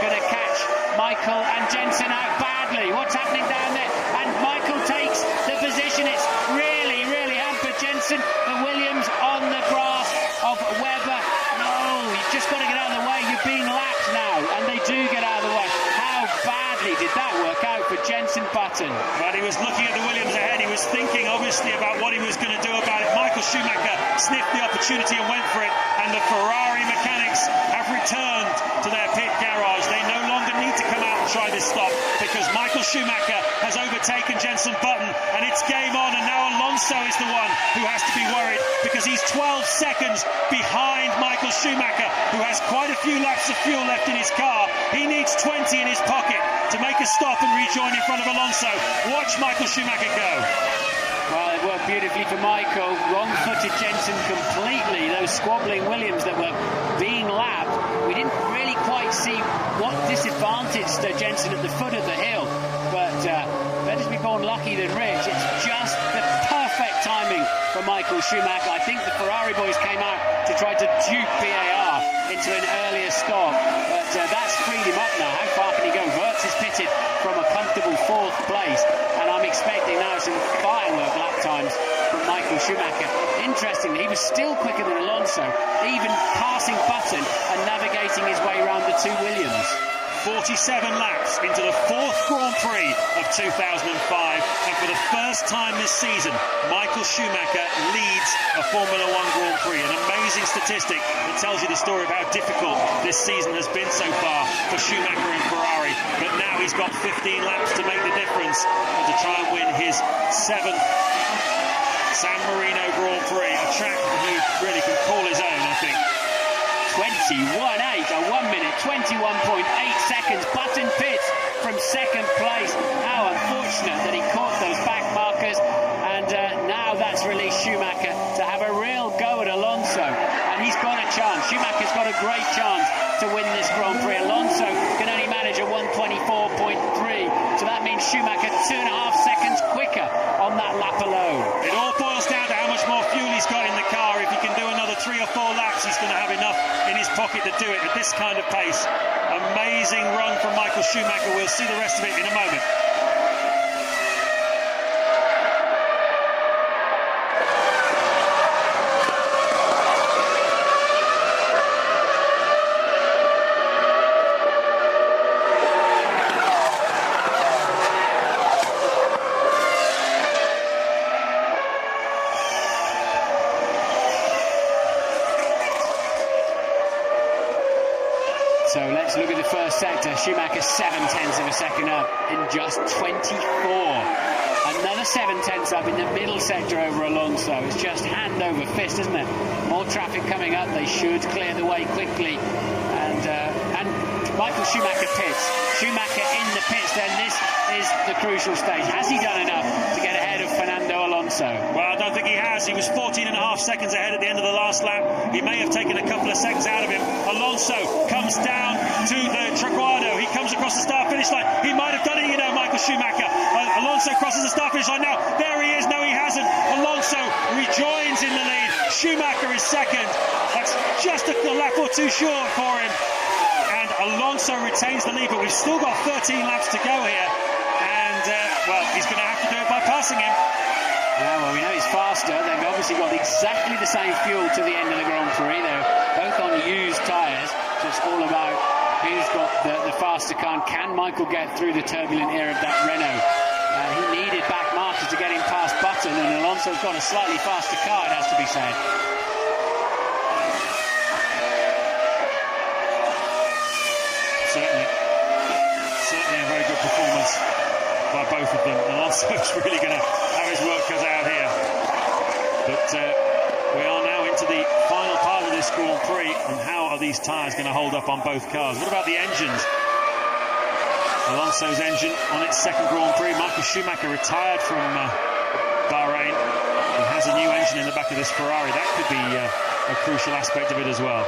going to catch Michael and Jensen out badly. What's happening down there? And Michael takes the position. It's really, really hampered Jensen. The Williams on the grass of Webber. No, you've just got to get out of the way. You're being lapped now, and they do get out of the way. How badly did that work out for Jensen Button? Well, he was looking at the Williams ahead. He was thinking, obviously, about what he was going to do about it. Michael Schumacher sniffed the opportunity and went for it, and the Ferrari mechanics have returned to their pit garage. They no longer need to come out and try this stop because Michael Schumacher has overtaken Jensen Button, and it's game on. And now Alonso is the one who has to be worried because he's 12 seconds behind Michael Schumacher, who has quite a few laps of fuel left in his car. He needs 20 in his pocket to make a stop and rejoin in front of Alonso. Watch Michael Schumacher go. Well, it worked beautifully for Michael. Wrong-footed Jensen completely. Those squabbling Williams that were being lapped. We didn't really quite see what disadvantaged Jensen at the foot of the hill. But better to be born lucky than rich. It's just the perfect timing for Michael Schumacher. I think the Ferrari boys came out to try to dupe VAR into an earlier stop. But that's freed him up now. How far can he go? Wirtz is pitted from a comfortable fourth place. And I'm expecting now some firework lap times from Michael Schumacher. Interestingly, he was still quicker than Alonso, even passing Button and navigating his way around the two Williams. 47 laps into the fourth Grand Prix of 2005, and for the first time this season, Michael Schumacher leads a Formula One Grand Prix. An amazing statistic that tells you the story of how difficult this season has been so far for Schumacher and Ferrari. But now he's got 15 laps to make the difference and to try and win his 7th San Marino Grand Prix, a track that he really can call his own, I think. 21.8, a 1 minute, 21.8 seconds. Button pits from second place. How unfortunate that he caught those back markers. And now that's released Schumacher to have a real go at Alonso. And he's got a chance. Schumacher's got a great chance to win this Grand Prix. Alonso can only manage a 124.3. So that means Schumacher 2.5 seconds quicker on that lap alone. It all boils down to how much more fuel he's got in the car. If he can do another 3 or 4 laps, he's going to have enough in his pocket to do it at this kind of pace. Amazing run from Michael Schumacher. We'll see the rest of it in a moment. So let's look at the first sector. Schumacher 0.7 of a second up in just 24. Another 0.7 up in the middle sector over Alonso. It's just hand over fist, isn't it? More traffic coming up. They should clear the way quickly. And Michael Schumacher pits. Schumacher in the pits. Then this is the crucial stage. Has he done enough to get ahead of Fernando Alonso? Well, I don't think he has. He was 14.5 seconds ahead at the end of the last lap. He may have taken a couple of seconds out of him. Alonso comes down to the Traguardo. He comes across the start-finish line. He might have done it, Michael Schumacher. Alonso crosses the start-finish line now. There he is. No, he hasn't. Alonso rejoins in the lead. Schumacher is second. That's just a lap or two short for him. And Alonso retains the lead, but we've still got 13 laps to go here. And, well, he's going to have to do it by passing him. Yeah, well, we know he's faster. They've obviously got exactly the same fuel to the end of the Grand Prix. They're both on used tyres. So it's all about who's got the faster car. Can Michael get through the turbulent air of that Renault? He needed back markers to get him past Button, and Alonso's got a slightly faster car, it has to be said. Certainly a very good performance by both of them. Alonso's really going to have his work cut out here. But we are now into the final part of this Grand Prix, and how are these tyres going to hold up on both cars? What about the engines? Alonso's engine on its second Grand Prix. Michael Schumacher retired from Bahrain and has a new engine in the back of this Ferrari. That could be a crucial aspect of it as well.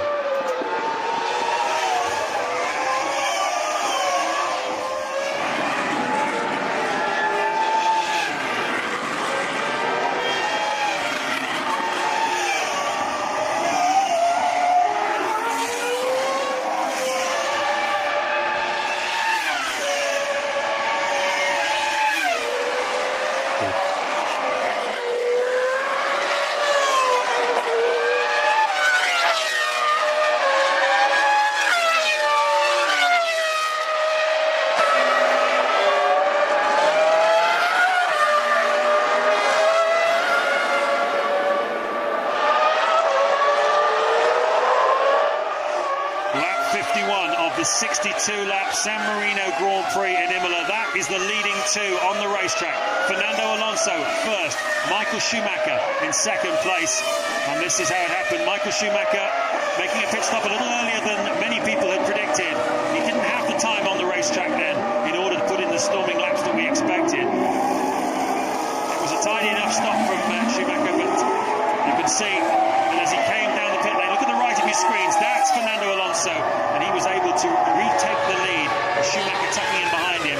the 62-lap San Marino Grand Prix in Imola. That is the leading two on the racetrack. Fernando Alonso first, Michael Schumacher in second place. And this is how it happened. Michael Schumacher making a pit stop a little earlier than many people had predicted. He didn't have the time on the racetrack then in order to put in the storming laps that we expected. It was a tidy enough stop from Schumacher, but you can see that as he came down the pit lane, look at the right of your screens, that's Fernando Alonso, and he was able to retake the lead, Schumacher tucking in behind him.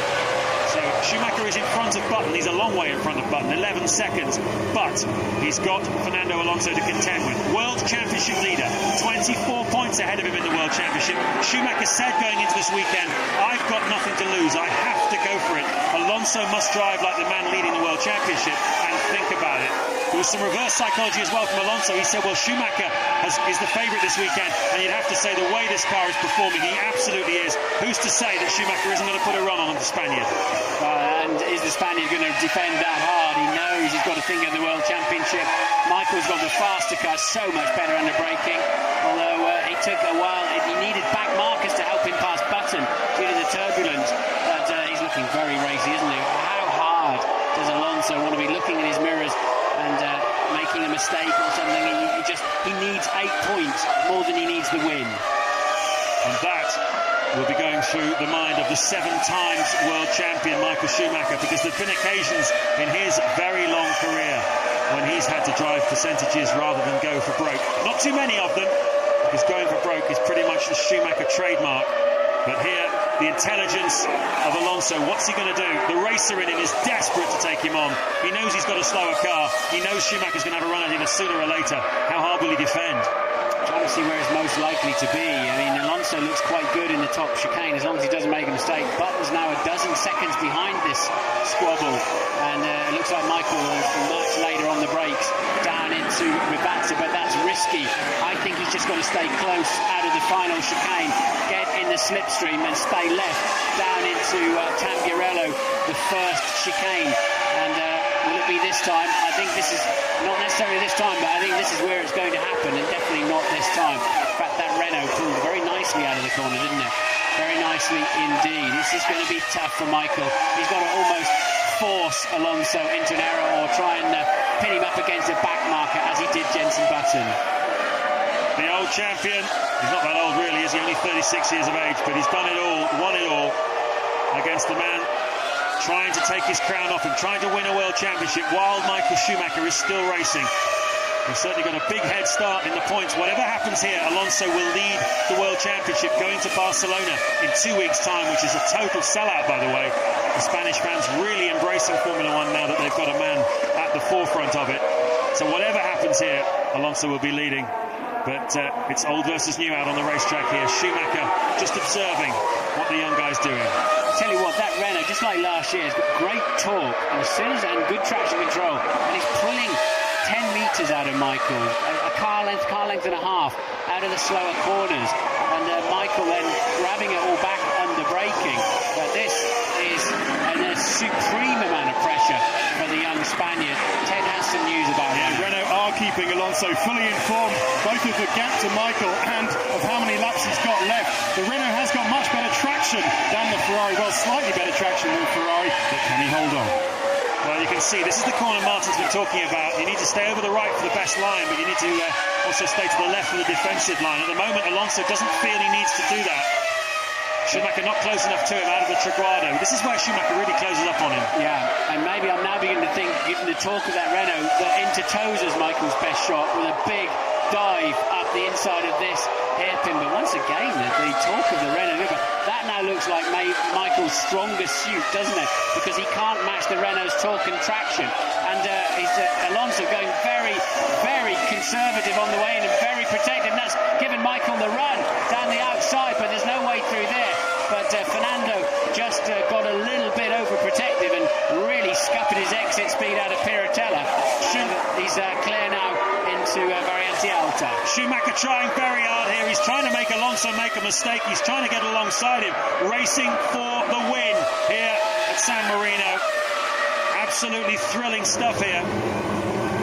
So Schumacher is in front of Button. He's a long way in front of Button, 11 seconds, but he's got Fernando Alonso to contend with. World Championship leader, 24 points ahead of him in the World Championship. Schumacher said going into this weekend, I've got nothing to lose, I have to go for it. Alonso must drive like the man leading the World Championship, and think about it. There was some reverse psychology as well from Alonso. He said, well, Schumacher is the favourite this weekend, and you'd have to say the way this car is performing, he absolutely is. Who's to say that Schumacher isn't going to put a run on the Spaniard? And is the Spaniard going to defend that hard? He knows he's got to think of the World Championship. Michael's got the faster car, so much better under braking. Although it took a while, he needed back markers to help him pass Button due to the turbulence. But he's looking very racy, isn't he? How hard does Alonso want to be looking in his mirrors and making a mistake or something? He needs 8 points more than he needs the win. And that will be going through the mind of the 7 times world champion Michael Schumacher, because there have been occasions in his very long career when he's had to drive percentages rather than go for broke. Not too many of them, because going for broke is pretty much the Schumacher trademark. But here, the intelligence of Alonso, what's he going to do? The racer in him is desperate to take him on. He knows he's got a slower car. He knows Schumacher's going to have a run at him sooner or later. How hard will he defend? Trying to see where it's most likely to be. I mean, Alonso looks quite good in the top chicane as long as he doesn't make a mistake. Button's now a dozen seconds behind this squabble, and it looks like Michael is much later on the brakes down into Ribatza, but that's risky. I think he's just got to stay close out of the final chicane, get in the slipstream and stay left down into Tamburello, the first chicane. And will it be this time? I think this is not necessarily this time, but I think this is where it's going to happen, and definitely not this time. In fact, that Renault pulled very nicely out of the corner, didn't it? Very nicely indeed. This is going to be tough for Michael. He's got to almost force Alonso into an error or try and pin him up against a back marker as he did Jenson Button. The old champion, he's not that old really, is he? Only 36 years of age, but he's done it all, won it all against the man trying to take his crown off and trying to win a world championship while Michael Schumacher is still racing. He's certainly got a big head start in the points. Whatever happens here, Alonso will lead the world championship going to Barcelona in 2 weeks' time, which is a total sellout, by the way. The Spanish fans really embracing Formula One now that they've got a man at the forefront of it. So whatever happens here, Alonso will be leading. But it's old versus new out on the racetrack here. Schumacher just observing what the young guy's doing. I tell you what, that Renault, just like last year, has got great torque and good traction control, and he's pulling 10 metres out of Michael, a car length and a half out of the slower corners, and Michael then grabbing it all back under braking. But this is a supreme amount of pressure for the young Spaniard. Ted has some news about him. Renault are keeping Alonso fully informed, both of the gap to Michael and of how many laps he's got left. The Renault has got much better traction than the Ferrari, well, slightly better traction than Ferrari, but can he hold on? Well, you can see, this is the corner Martin's been talking about. You need to stay over the right for the best line, but you need to also stay to the left for the defensive line. At the moment, Alonso doesn't feel he needs to do that. Schumacher not close enough to him out of the Traguardo. This is where Schumacher really closes up on him. Yeah, and maybe I'm now beginning to think, given the talk of that Renault, that into Tozer's Michael's best shot with a big dive up the inside of this hairpin. But once again, the talk of the Renault, that now looks like Michael's strongest suit, doesn't it? Because he can't match the Renault's torque and traction. And Alonso going very, very conservative on the way in and very protective. And that's given Michael the run down the outside, but there's no way through there. But Fernando just got a little bit overprotective and really scuppered his exit speed out of Piratella. He's clear now into Variante Alta. Schumacher trying very hard here. He's trying to make Alonso make a mistake. He's trying to get alongside him, racing for the win here at San Marino. Absolutely thrilling stuff here.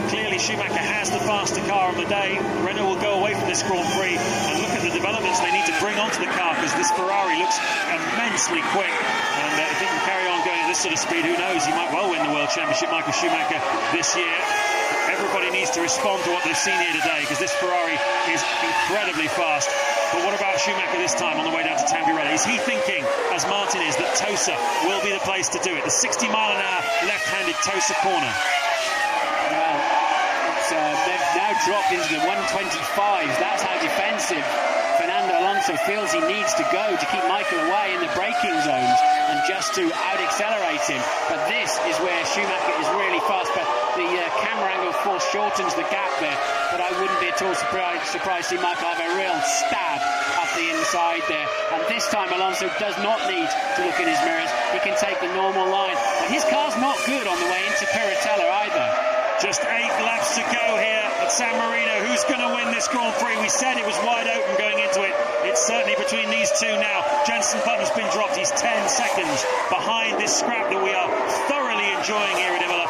Clearly Schumacher has the faster car on the day. Renault will go away from this Grand Prix and look at the developments they need to bring onto the car, because this Ferrari looks immensely quick, and if he can carry on going at this sort of speed, who knows, he might well win the World Championship, Michael Schumacher, this year. Everybody needs to respond to what they've seen here today, because this Ferrari is incredibly fast. But what about Schumacher this time on the way down to Tamburello? Is he thinking, as Martin is, that Tosa will be the place to do it? The 60-mile-an-hour left-handed Tosa corner. Well, they've now dropped into the 125s. That's how defensive Fernando Alonso feels he needs to go to keep Michael away in the braking zones and just to out-accelerate him. But this is where Schumacher is really fast. But the camera angle foreshortens the gap there. But I wouldn't be at all surprised to see Michael have a real stab up the inside there. And this time Alonso does not need to look in his mirrors. He can take the normal line. But his car's not good on the way into Piratella either. Just 8 laps to go here at San Marino. Who's going to win this Grand Prix? We said it was wide open going into it. It's certainly between these two now. Jenson Button's been dropped. He's 10 seconds behind this scrap that we are thoroughly enjoying here at Imola.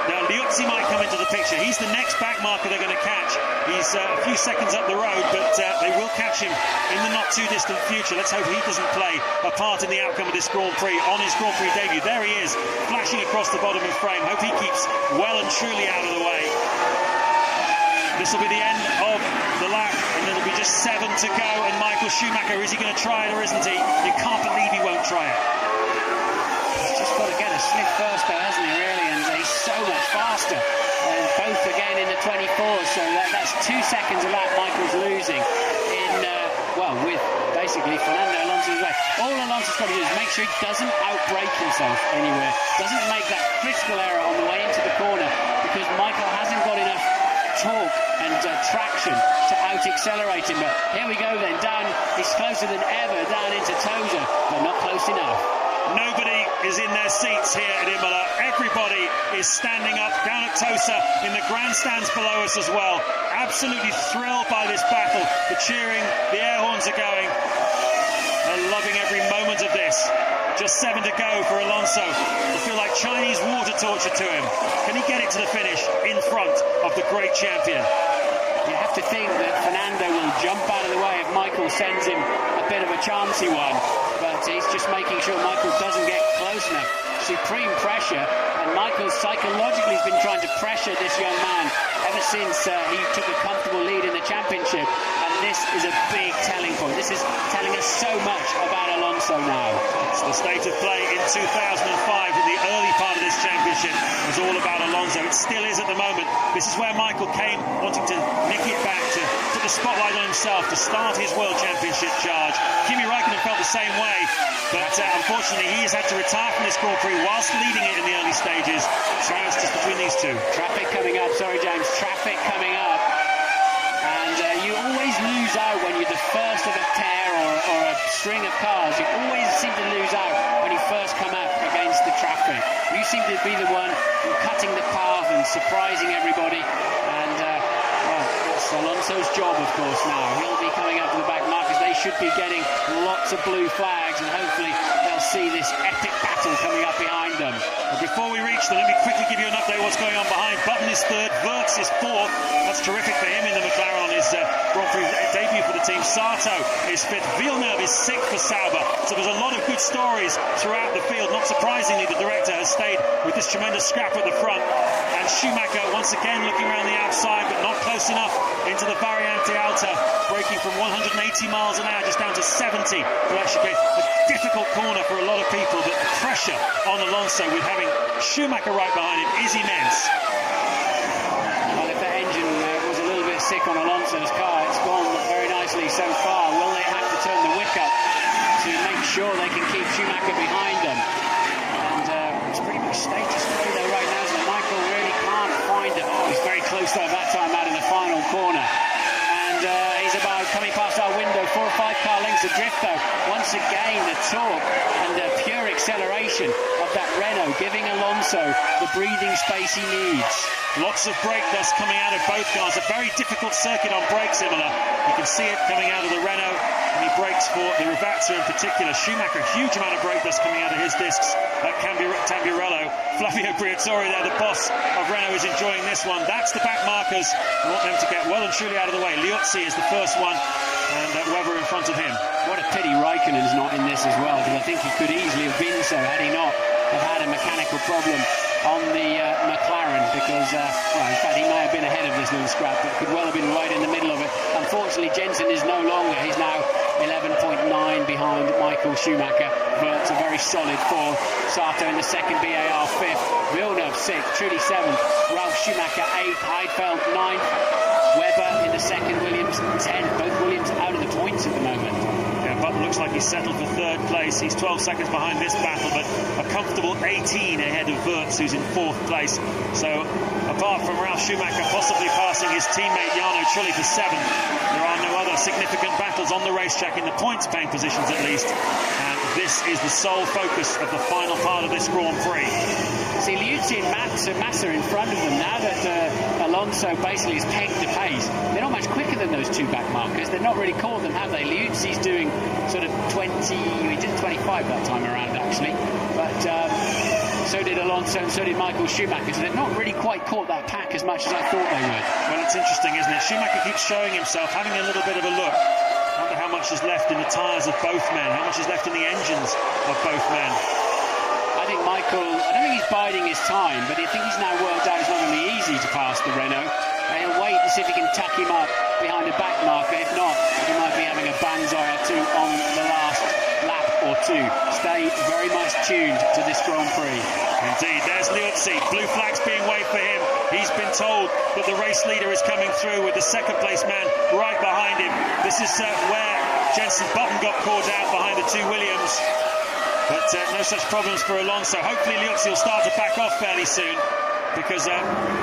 Now, Liuzzi might come into the picture. He's the next back marker they're going to catch. He's a few seconds up the road, but they will catch him in the not-too-distant future. Let's hope he doesn't play a part in the outcome of this Grand Prix on his Grand Prix debut. There he is, flashing across the bottom of the frame. Hope he keeps well and truly out of the way. This will be the end of the lap, and it'll be just 7 to go. And Michael Schumacher, is he going to try it or isn't he? You can't believe he won't try it. He's just got to get a sniff first, though, hasn't he, really? And he's so much faster. And both again in the 24s, so that's 2 seconds a lap Michael's losing in, with basically Fernando Alonso's way. All Alonso's got to do is make sure he doesn't outbrake himself anywhere, doesn't make that critical error on the way into the corner, because Michael hasn't got enough torque and traction to out-accelerate him. But here we go then, down, he's closer than ever down into Tosa, but not close enough. Nobody is in their seats here at Imola. Everybody is standing up down at Tosa in the grandstands below us as well. Absolutely thrilled by this battle. The cheering, the air horns are going. They're loving every moment of this. Just 7 to go for Alonso. I feel like Chinese water torture to him. Can he get it to the finish in front of the great champion? You have to think that Fernando will jump out of the way if Michael sends him a bit of a chancy one. But he's just making sure Michael doesn't get close enough. Supreme pressure, and Michael psychologically has been trying to pressure this young man ever since he took a comfortable lead in the championship. And this is a big telling point. This is telling us so much about Alonso now. It's the state of play in 2005 in the early part of this championship was all about Alonso. It still is at the moment. This is where Michael came wanting to nick it back, to put the spotlight on himself, to start his World Championship charge. Kimi Raikkonen felt the same way, but unfortunately he has had to retire from this Grand Prix whilst leading it in the early stages. So now it's just between these two. Traffic coming up, sorry James, traffic coming up. And you always lose out when you're the first of a pair or a string of cars. You always seem to lose out when you first come up against the traffic. You seem to be the one cutting the path and surprising everybody. And it's Alonso's job, of course, now. He'll be coming up to the back markers. They should be getting lots of blue flags, and hopefully they'll see this epic battle coming up behind them. But before we reach them, let me quickly give you an update what's going on behind. Button is third, Wirtz is fourth. That's terrific for him in the McLaren on his Grand Prix debut for the team. Sato is fifth. Villeneuve is sixth for Sauber. So there's a lot of good stories throughout the field. Not surprisingly, the director has stayed with this tremendous scrap at the front. And Schumacher once again looking around the outside, but not close enough into the Variante Alta, breaking from 180 miles an hour just down to 70 to actually get a difficult corner for a lot of people. But the pressure on Alonso with having Schumacher right behind him is immense. Well, if the engine was a little bit sick on Alonso's car, it's gone very nicely so far. Will they have to turn the wick up to make sure they can keep Schumacher behind them? And it's pretty much status quo there right now, so Michael really can't find it. Oh, he's very close though that time out in the final corner. And he's about coming past our window, 4 or 5 car lengths adrift though. Once again, the torque and the pure acceleration of that Renault giving Alonso the breathing space he needs. Lots of brake dust coming out of both cars. A very difficult circuit on brakes, Imola. You can see it coming out of the Renault, and he brakes for the Ravazza in particular. Schumacher, a huge amount of brake dust coming out of his discs at Tamburello. Flavio Briatore there, the boss of Renault, is enjoying this one. That's the back markers. We want them to get well and truly out of the way. Liuzzi is the first one, and Webber in front of him. What a pity Raikkonen's not in this as well, because I think he could easily have been so had he not have had a mechanical problem on the McLaren, because, well, in fact, he may have been ahead of this little scrap, but could well have been right in the middle of it. Unfortunately, Jensen is no longer. He's now 11.9 behind Michael Schumacher, but it's a very solid 4th. Sato in the 2nd, BAR 5th, Villeneuve 6th, Trudy 7th, Ralf Schumacher 8th, Heidfeld 9th, Webber in the 2nd, Williams 10th. Both Williams out of the points at the moment. Yeah, Button looks like he's settled for 3rd place. He's 12 seconds behind this battle, but a comfortable 18 ahead of Wirtz, who's in 4th place. So, apart from Ralf Schumacher possibly passing his teammate Jarno Trulli for 7th, there are no other significant battles on the racetrack in the points-paying positions at least. And this is the sole focus of the final part of this Grand Prix. See, Liuzzi and Massa in front of them. Now that Alonso basically has pegged the pace, they're not much quicker than those 2 back markers. They've not really caught them, have they? Liuzzi's doing sort of 20, he did 25 that time around actually, but so did Alonso and so did Michael Schumacher, so they've not really quite caught that pack as much as I thought they would. Well, it's interesting, isn't it? Schumacher keeps showing himself, having a little bit of a look. I wonder how much is left in the tyres of both men, how much is left in the engines of both men. I think Michael, I don't think he's biding his time, but I think he's now worked out it's not going to be easy to pass the Renault. And he'll wait to see if he can tuck him up behind a back marker. If not, he might be having a banzai or 2 on the last lap or 2. Stay very much tuned to this Grand Prix. Indeed, there's Liuzzi. Blue flags being waved for him. He's been told that the race leader is coming through with the 2nd place man right behind him. This is where Jensen Button got caught out behind the 2 Williams. But no such problems for Alonso. Hopefully Liuzzi will start to back off fairly soon, because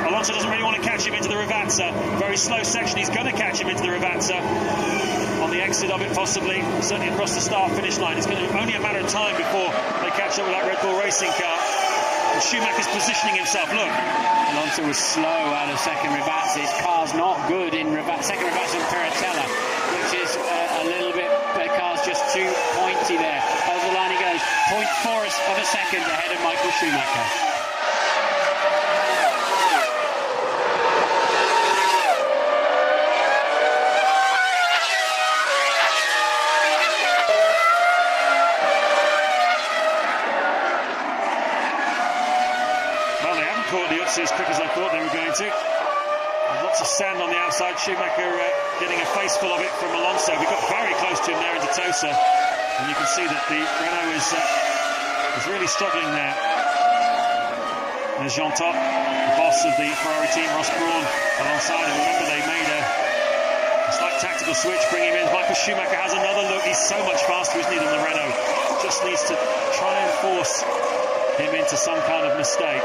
Alonso doesn't really want to catch him into the Ravazza. Very slow section, he's going to catch him into the Ravazza. On the exit of it possibly, certainly across the start-finish line. It's going to be only a matter of time before they catch up with that Red Bull Racing car. And Schumacher's positioning himself, look. Alonso was slow out of 2nd Ravazza. His car's not good in 2nd Ravazza and Piratella, which is a little bit, the car's just too pointy there. Over the line he goes, 0.4 of a second ahead of Michael Schumacher. As quick as I thought they were going to. Lots of sand on the outside. Schumacher getting a face full of it from Alonso. We got very close to him there into Tosa, and you can see that the Renault is really struggling there. There's Jean Todt, the boss of the Ferrari team, Ross Brawn, alongside him. Remember, they made a slight tactical switch, bring him in. Michael Schumacher has another look. He's so much faster, isn't he, than the Renault? Just needs to try and force him into some kind of mistake.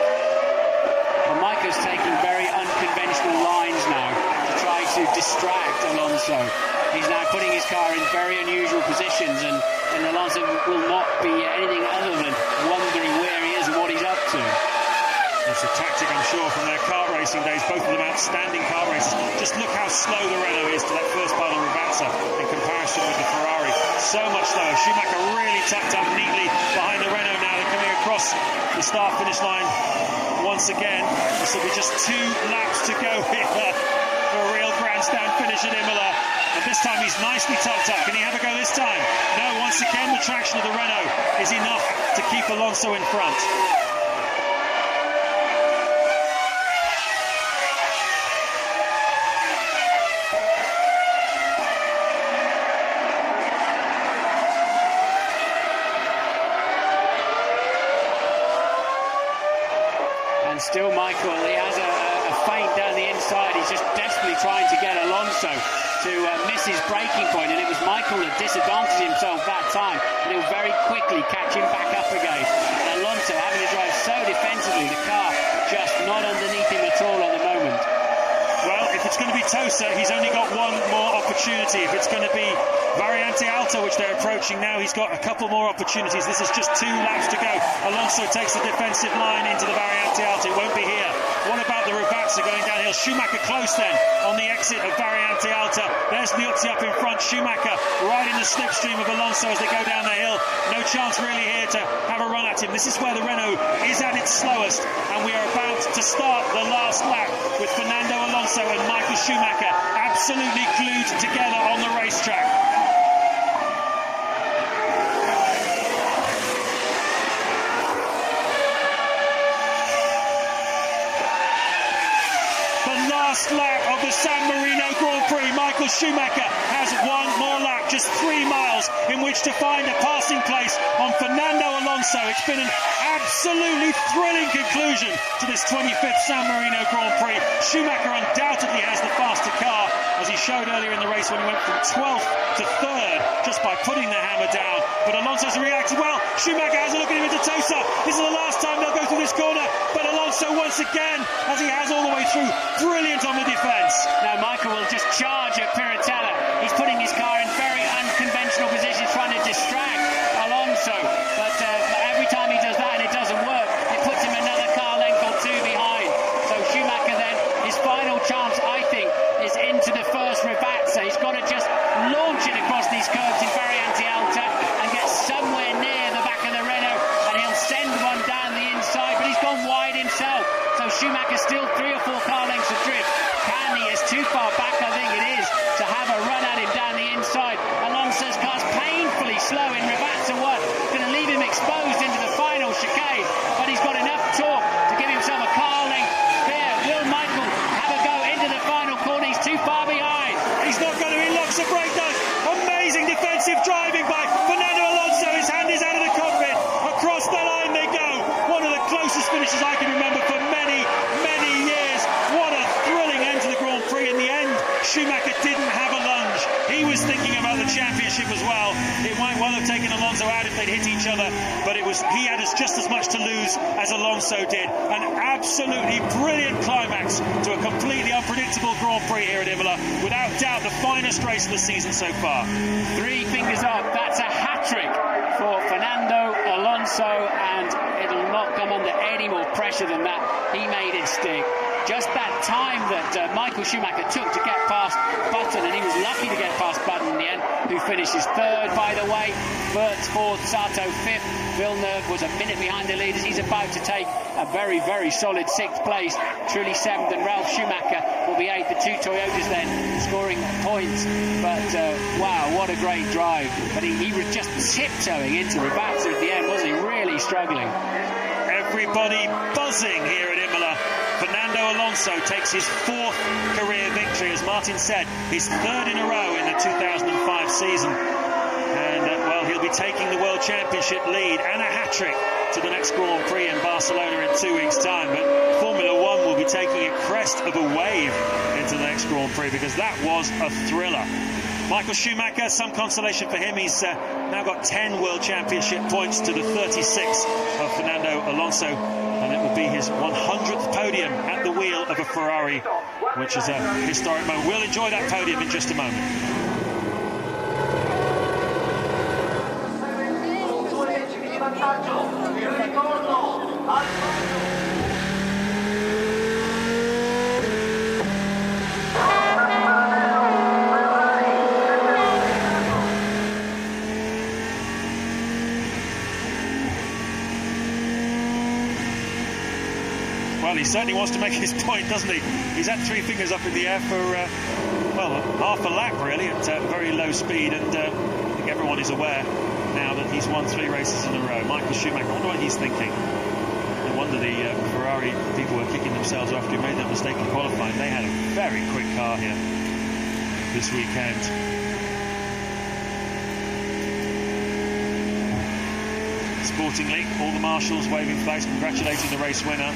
Well, Michael's taking very unconventional lines now to try to distract Alonso. He's now putting his car in very unusual positions, and Alonso will not be anything other than wondering where he is and what he's up to. That's a tactic, I'm sure, from their kart racing days. Both of them outstanding kart racers. Just look how slow the Renault is to that first part of Ravazza in comparison with the Ferrari. So much slower. Schumacher really tucked up neatly behind the Renault now. They're coming across the start-finish line once again. This will be just 2 laps to go here for a real grandstand finish at Imola. And this time he's nicely tucked up. Can he have a go this time? No, once again the traction of the Renault is enough to keep Alonso in front. Still Michael, he has a feint down the inside. He's just desperately trying to get Alonso to miss his braking point, and it was Michael that disadvantaged himself that time, and he'll very quickly catch him back up again. And Alonso having to drive so defensively, the car just not underneath him at all at the moment. Well, if it's going to be Tosa, he's only got one more opportunity opportunity. If it's going to be Variante Alta, which they're approaching now, he's got a couple more opportunities. This is just 2 laps to go. Alonso takes the defensive line into the Variante Alta. It won't be here. What about the Ravazza going downhill? Schumacher close then on the exit of Variante Alta. There's Liuzzi up in front. Schumacher right in the slipstream of Alonso as they go down the hill. No chance really here to have a run at him. This is where the Renault is at its slowest, and we are about to start the last lap with Fernando Alonso and Michael Schumacher absolutely glued together on the racetrack. Last lap of the San Marino Grand Prix. Michael Schumacher has one more lap, just 3 miles in which to find a passing place on Fernando Alonso. It's been an absolutely thrilling conclusion to this 25th San Marino Grand Prix. Schumacher undoubtedly has the faster car, as he showed earlier in the race when he went from 12th to 3rd just by putting the hammer down. But Alonso's reacted well. Schumacher has a look at him into Tosa. This is the last time they'll go through this corner, but Alonso once again, as he has all the way through, brilliant on the defence. Now Michael will just charge at Piratella. He's putting his car in very unconventional positions, trying to distract Alonso, but every time he does that and it doesn't work, it puts him another car length or 2 behind. So Schumacher then, his final chance, I think, is into the first Ravazza. He's got to just launch it across these curves in Variante Alta and get somewhere near the back of the Renault, and he'll send one down the inside, but he's gone wide himself. So Schumacher's still 3 or 4 car lengths adrift. Can he? It's too far back, I think it is, to have a run at him down the inside. Alonso's car's painfully slow in Ravazza 1. Going to leave him exposed into the final chicane, but he's got enough torque to give himself a car length there. Will Michael have a go into the final corner? He's too far behind. He's not going to. He locks the brake down. Amazing defensive driving by Fernando Alonso. His hand is out of the cockpit. Across the line they go. One of the closest finishes I can remember for many, many years. What a thrilling end to the Grand Prix. In the end, Schumacher didn't have a lunge. He was thinking about the championship as well. It might well have taken Alonso out if they'd hit each other, but he had just as much to lose as Alonso did. An absolutely brilliant climax to a completely unpredictable Grand Prix here at Imola. Without doubt, the finest race of the season so far. 3 fingers up. That's a hat-trick for Fernando Alonso, and it'll not come under any more pressure than that. He made it stick. Just that time that Michael Schumacher took to get past Button, and he was lucky to get past Button in the end, who finishes 3rd, by the way. Wirtz 4th, Sato 5th. Villeneuve was a minute behind the leaders. He's about to take a very, very solid 6th place. Trulli 7th, and Ralf Schumacher will be 8th. The 2 Toyotas then scoring points. But, wow, what a great drive. But he was just tiptoeing into Ravazza at the end, wasn't he? Really struggling. Everybody buzzing here at Imola. Fernando Alonso takes his 4th career victory, as Martin said, his 3rd in a row in the 2005 season. And, well, he'll be taking the World Championship lead and a hat-trick to the next Grand Prix in Barcelona in 2 weeks' time. But Formula One will be taking a crest of a wave into the next Grand Prix, because that was a thriller. Michael Schumacher, some consolation for him. He's now got 10 World Championship points to the 36 of Fernando Alonso, and it will be his 100th podium at the wheel of a Ferrari, which is a historic moment. We'll enjoy that podium in just a moment. Well, he certainly wants to make his point, doesn't he? He's had 3 fingers up in the air for, well, half a lap, really, at very low speed. And I think everyone is aware now that he's won 3 races in a row. Michael Schumacher, I wonder what he's thinking. No wonder the Ferrari people were kicking themselves after he made that mistake in qualifying. They had a very quick car here this weekend. Sportingly, all the marshals waving flags, congratulating the race winner.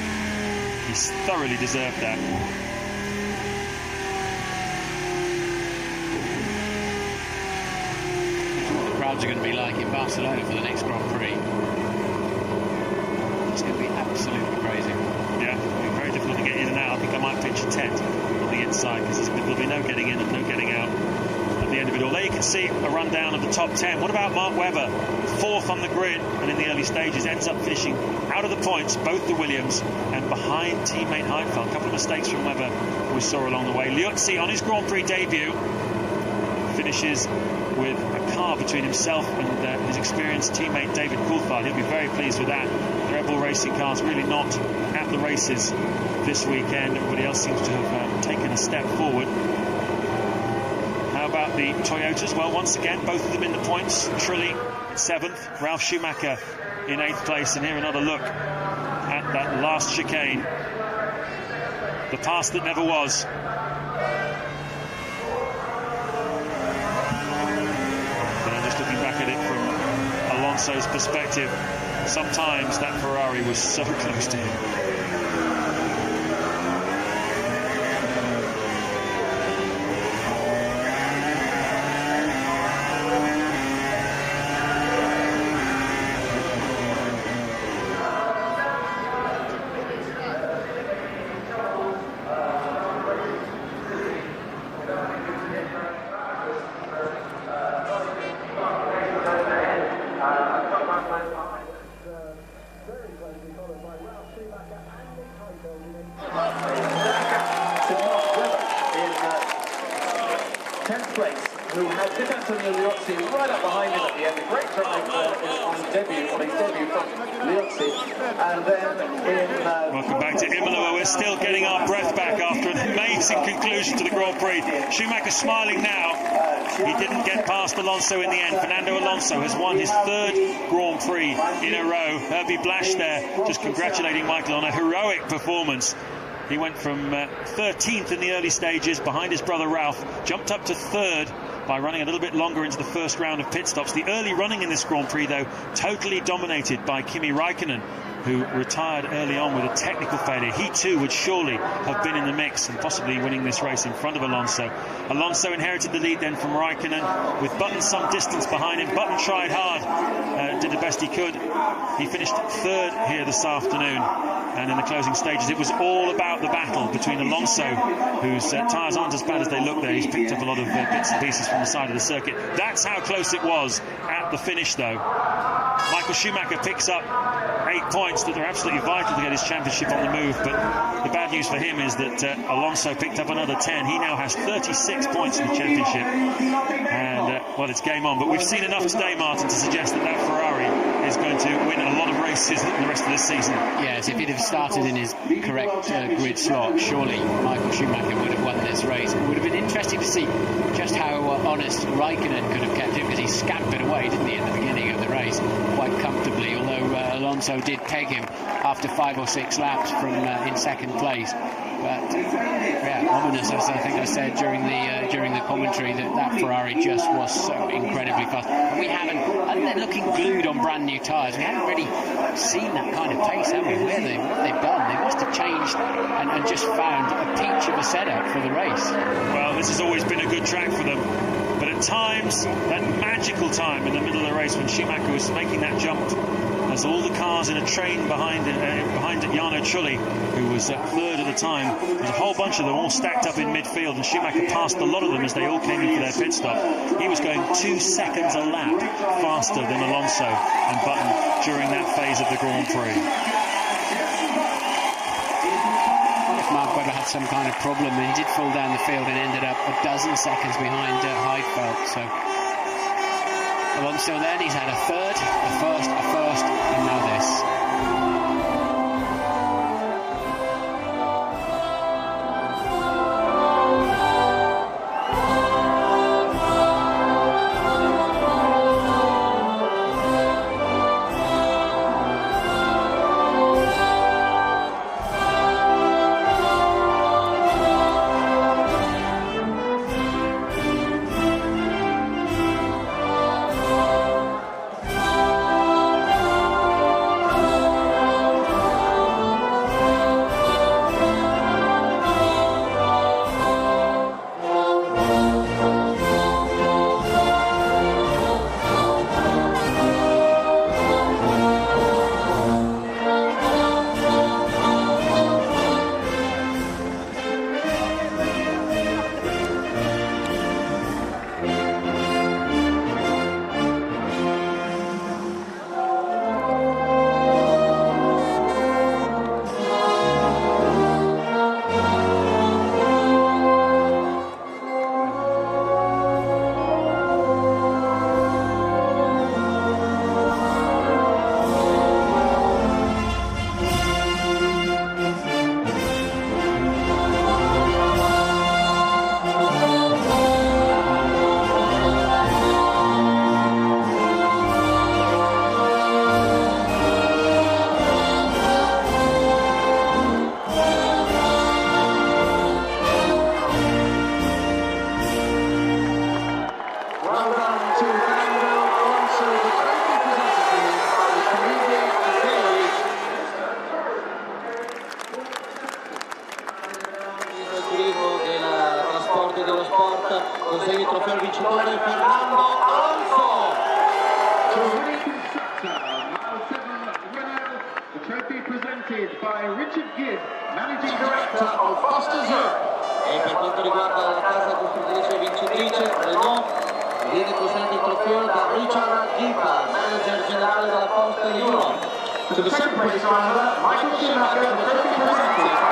He's thoroughly deserved that. What the crowds are going to be like in Barcelona for the next Grand Prix. It's going to be absolutely crazy. Yeah, it'll be very difficult to get in and out. I think I might pitch a tent on the inside, because there'll be no getting in and no getting out. can see a rundown of the top 10. What about Mark Webber? 4th on the grid, and in the early stages ends up finishing out of the points, both the Williams, and behind teammate Heidfeld. A couple of mistakes from Webber we saw along the way. Liuzzi, on his Grand Prix debut, finishes with a car between himself and his experienced teammate David Coulthard. He'll be very pleased with that. The Red Bull Racing cars really not at the races this weekend. Everybody else seems to have taken a step forward. How about the Toyotas? Well, once again, both of them in the points. Trulli 7th, Ralf Schumacher in 8th place. And here another look at that last chicane, the pass that never was. Looking back at it from Alonso's perspective, sometimes that Ferrari was so close to him. Welcome back to Imola, where we're still getting our breath back after an amazing conclusion to the Grand Prix. Schumacher smiling now. He didn't get past Alonso in the end. Fernando Alonso has won his 3rd Grand Prix in a row. Herbie Blasch there just congratulating Michael on a heroic performance. He went from 13th in the early stages behind his brother Ralph, jumped up to 3rd by running a little bit longer into the first round of pit stops. The early running in this Grand Prix, though, totally dominated by Kimi Raikkonen, who retired early on with a technical failure. He too would surely have been in the mix and possibly winning this race in front of Alonso. Alonso inherited the lead then from Raikkonen, with Button some distance behind him. Button tried hard, did the best he could. He finished 3rd here this afternoon, and in the closing stages it was all about the battle between Alonso, whose tyres aren't as bad as they look there. He's picked up a lot of bits and pieces from the side of the circuit. That's how close it was at the finish, though. Michael Schumacher picks up 8 points that are absolutely vital to get his championship on the move, but the bad news for him is that Alonso picked up another 10. He now has 36 points in the championship, and well, it's game on. But we've seen enough today, Martin, to suggest that Ferrari is going to win a lot of races the rest of this season. Yes, if he'd have started in his correct grid slot, surely Michael Schumacher would have won this race. It would have been interesting to see just how honest Raikkonen could have kept him, because he scampered away, didn't he, at the beginning of the race quite comfortably, although Alonso did peg him after 5 or 6 laps from in 2nd place. But yeah, ominous, as I think I said during the commentary, that Ferrari just was so incredibly fast. And we haven't, and they're looking glued on brand new tyres. We haven't really seen that kind of pace, have we? What they've done, they must have changed and just found a peach of a setup for the race. Well, this has always been a good track for them, but at times, that magical time in the middle of the race when Schumacher was making that jump, as all the cars in a train behind Jarno Trulli, who was 3rd at the time, there's a whole bunch of them all stacked up in midfield, and Schumacher passed a lot of them as they all came in for their pit stop. He was going 2 seconds a lap faster than Alonso and Button during that phase of the Grand Prix. If Mark Webber had some kind of problem, and he did fall down the field and ended up a dozen seconds behind Heidfeld. So Alonso then, he's had a 3rd, a 1st, a 1st, and now this. trofeo al vincitore Fernando Alonso. The trophy presented by Richard Gibb, Managing Director of Foster's Europe. E per quanto riguarda la casa costruttrice vincitrice Renault, viene presente il trofeo da Richard Gibb, Manager Generale della Foster Europe. To the second place driver, Michael Schumacher, the trophy presented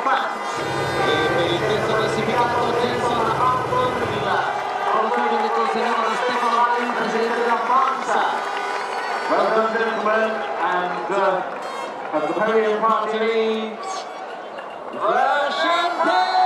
by e per il terzo classificato Jenson Upton il trofeo viene consegnato da Stefano Valli, presidente della FAMSA. well done, gentlemen, and as the podium party leads, The Champagne!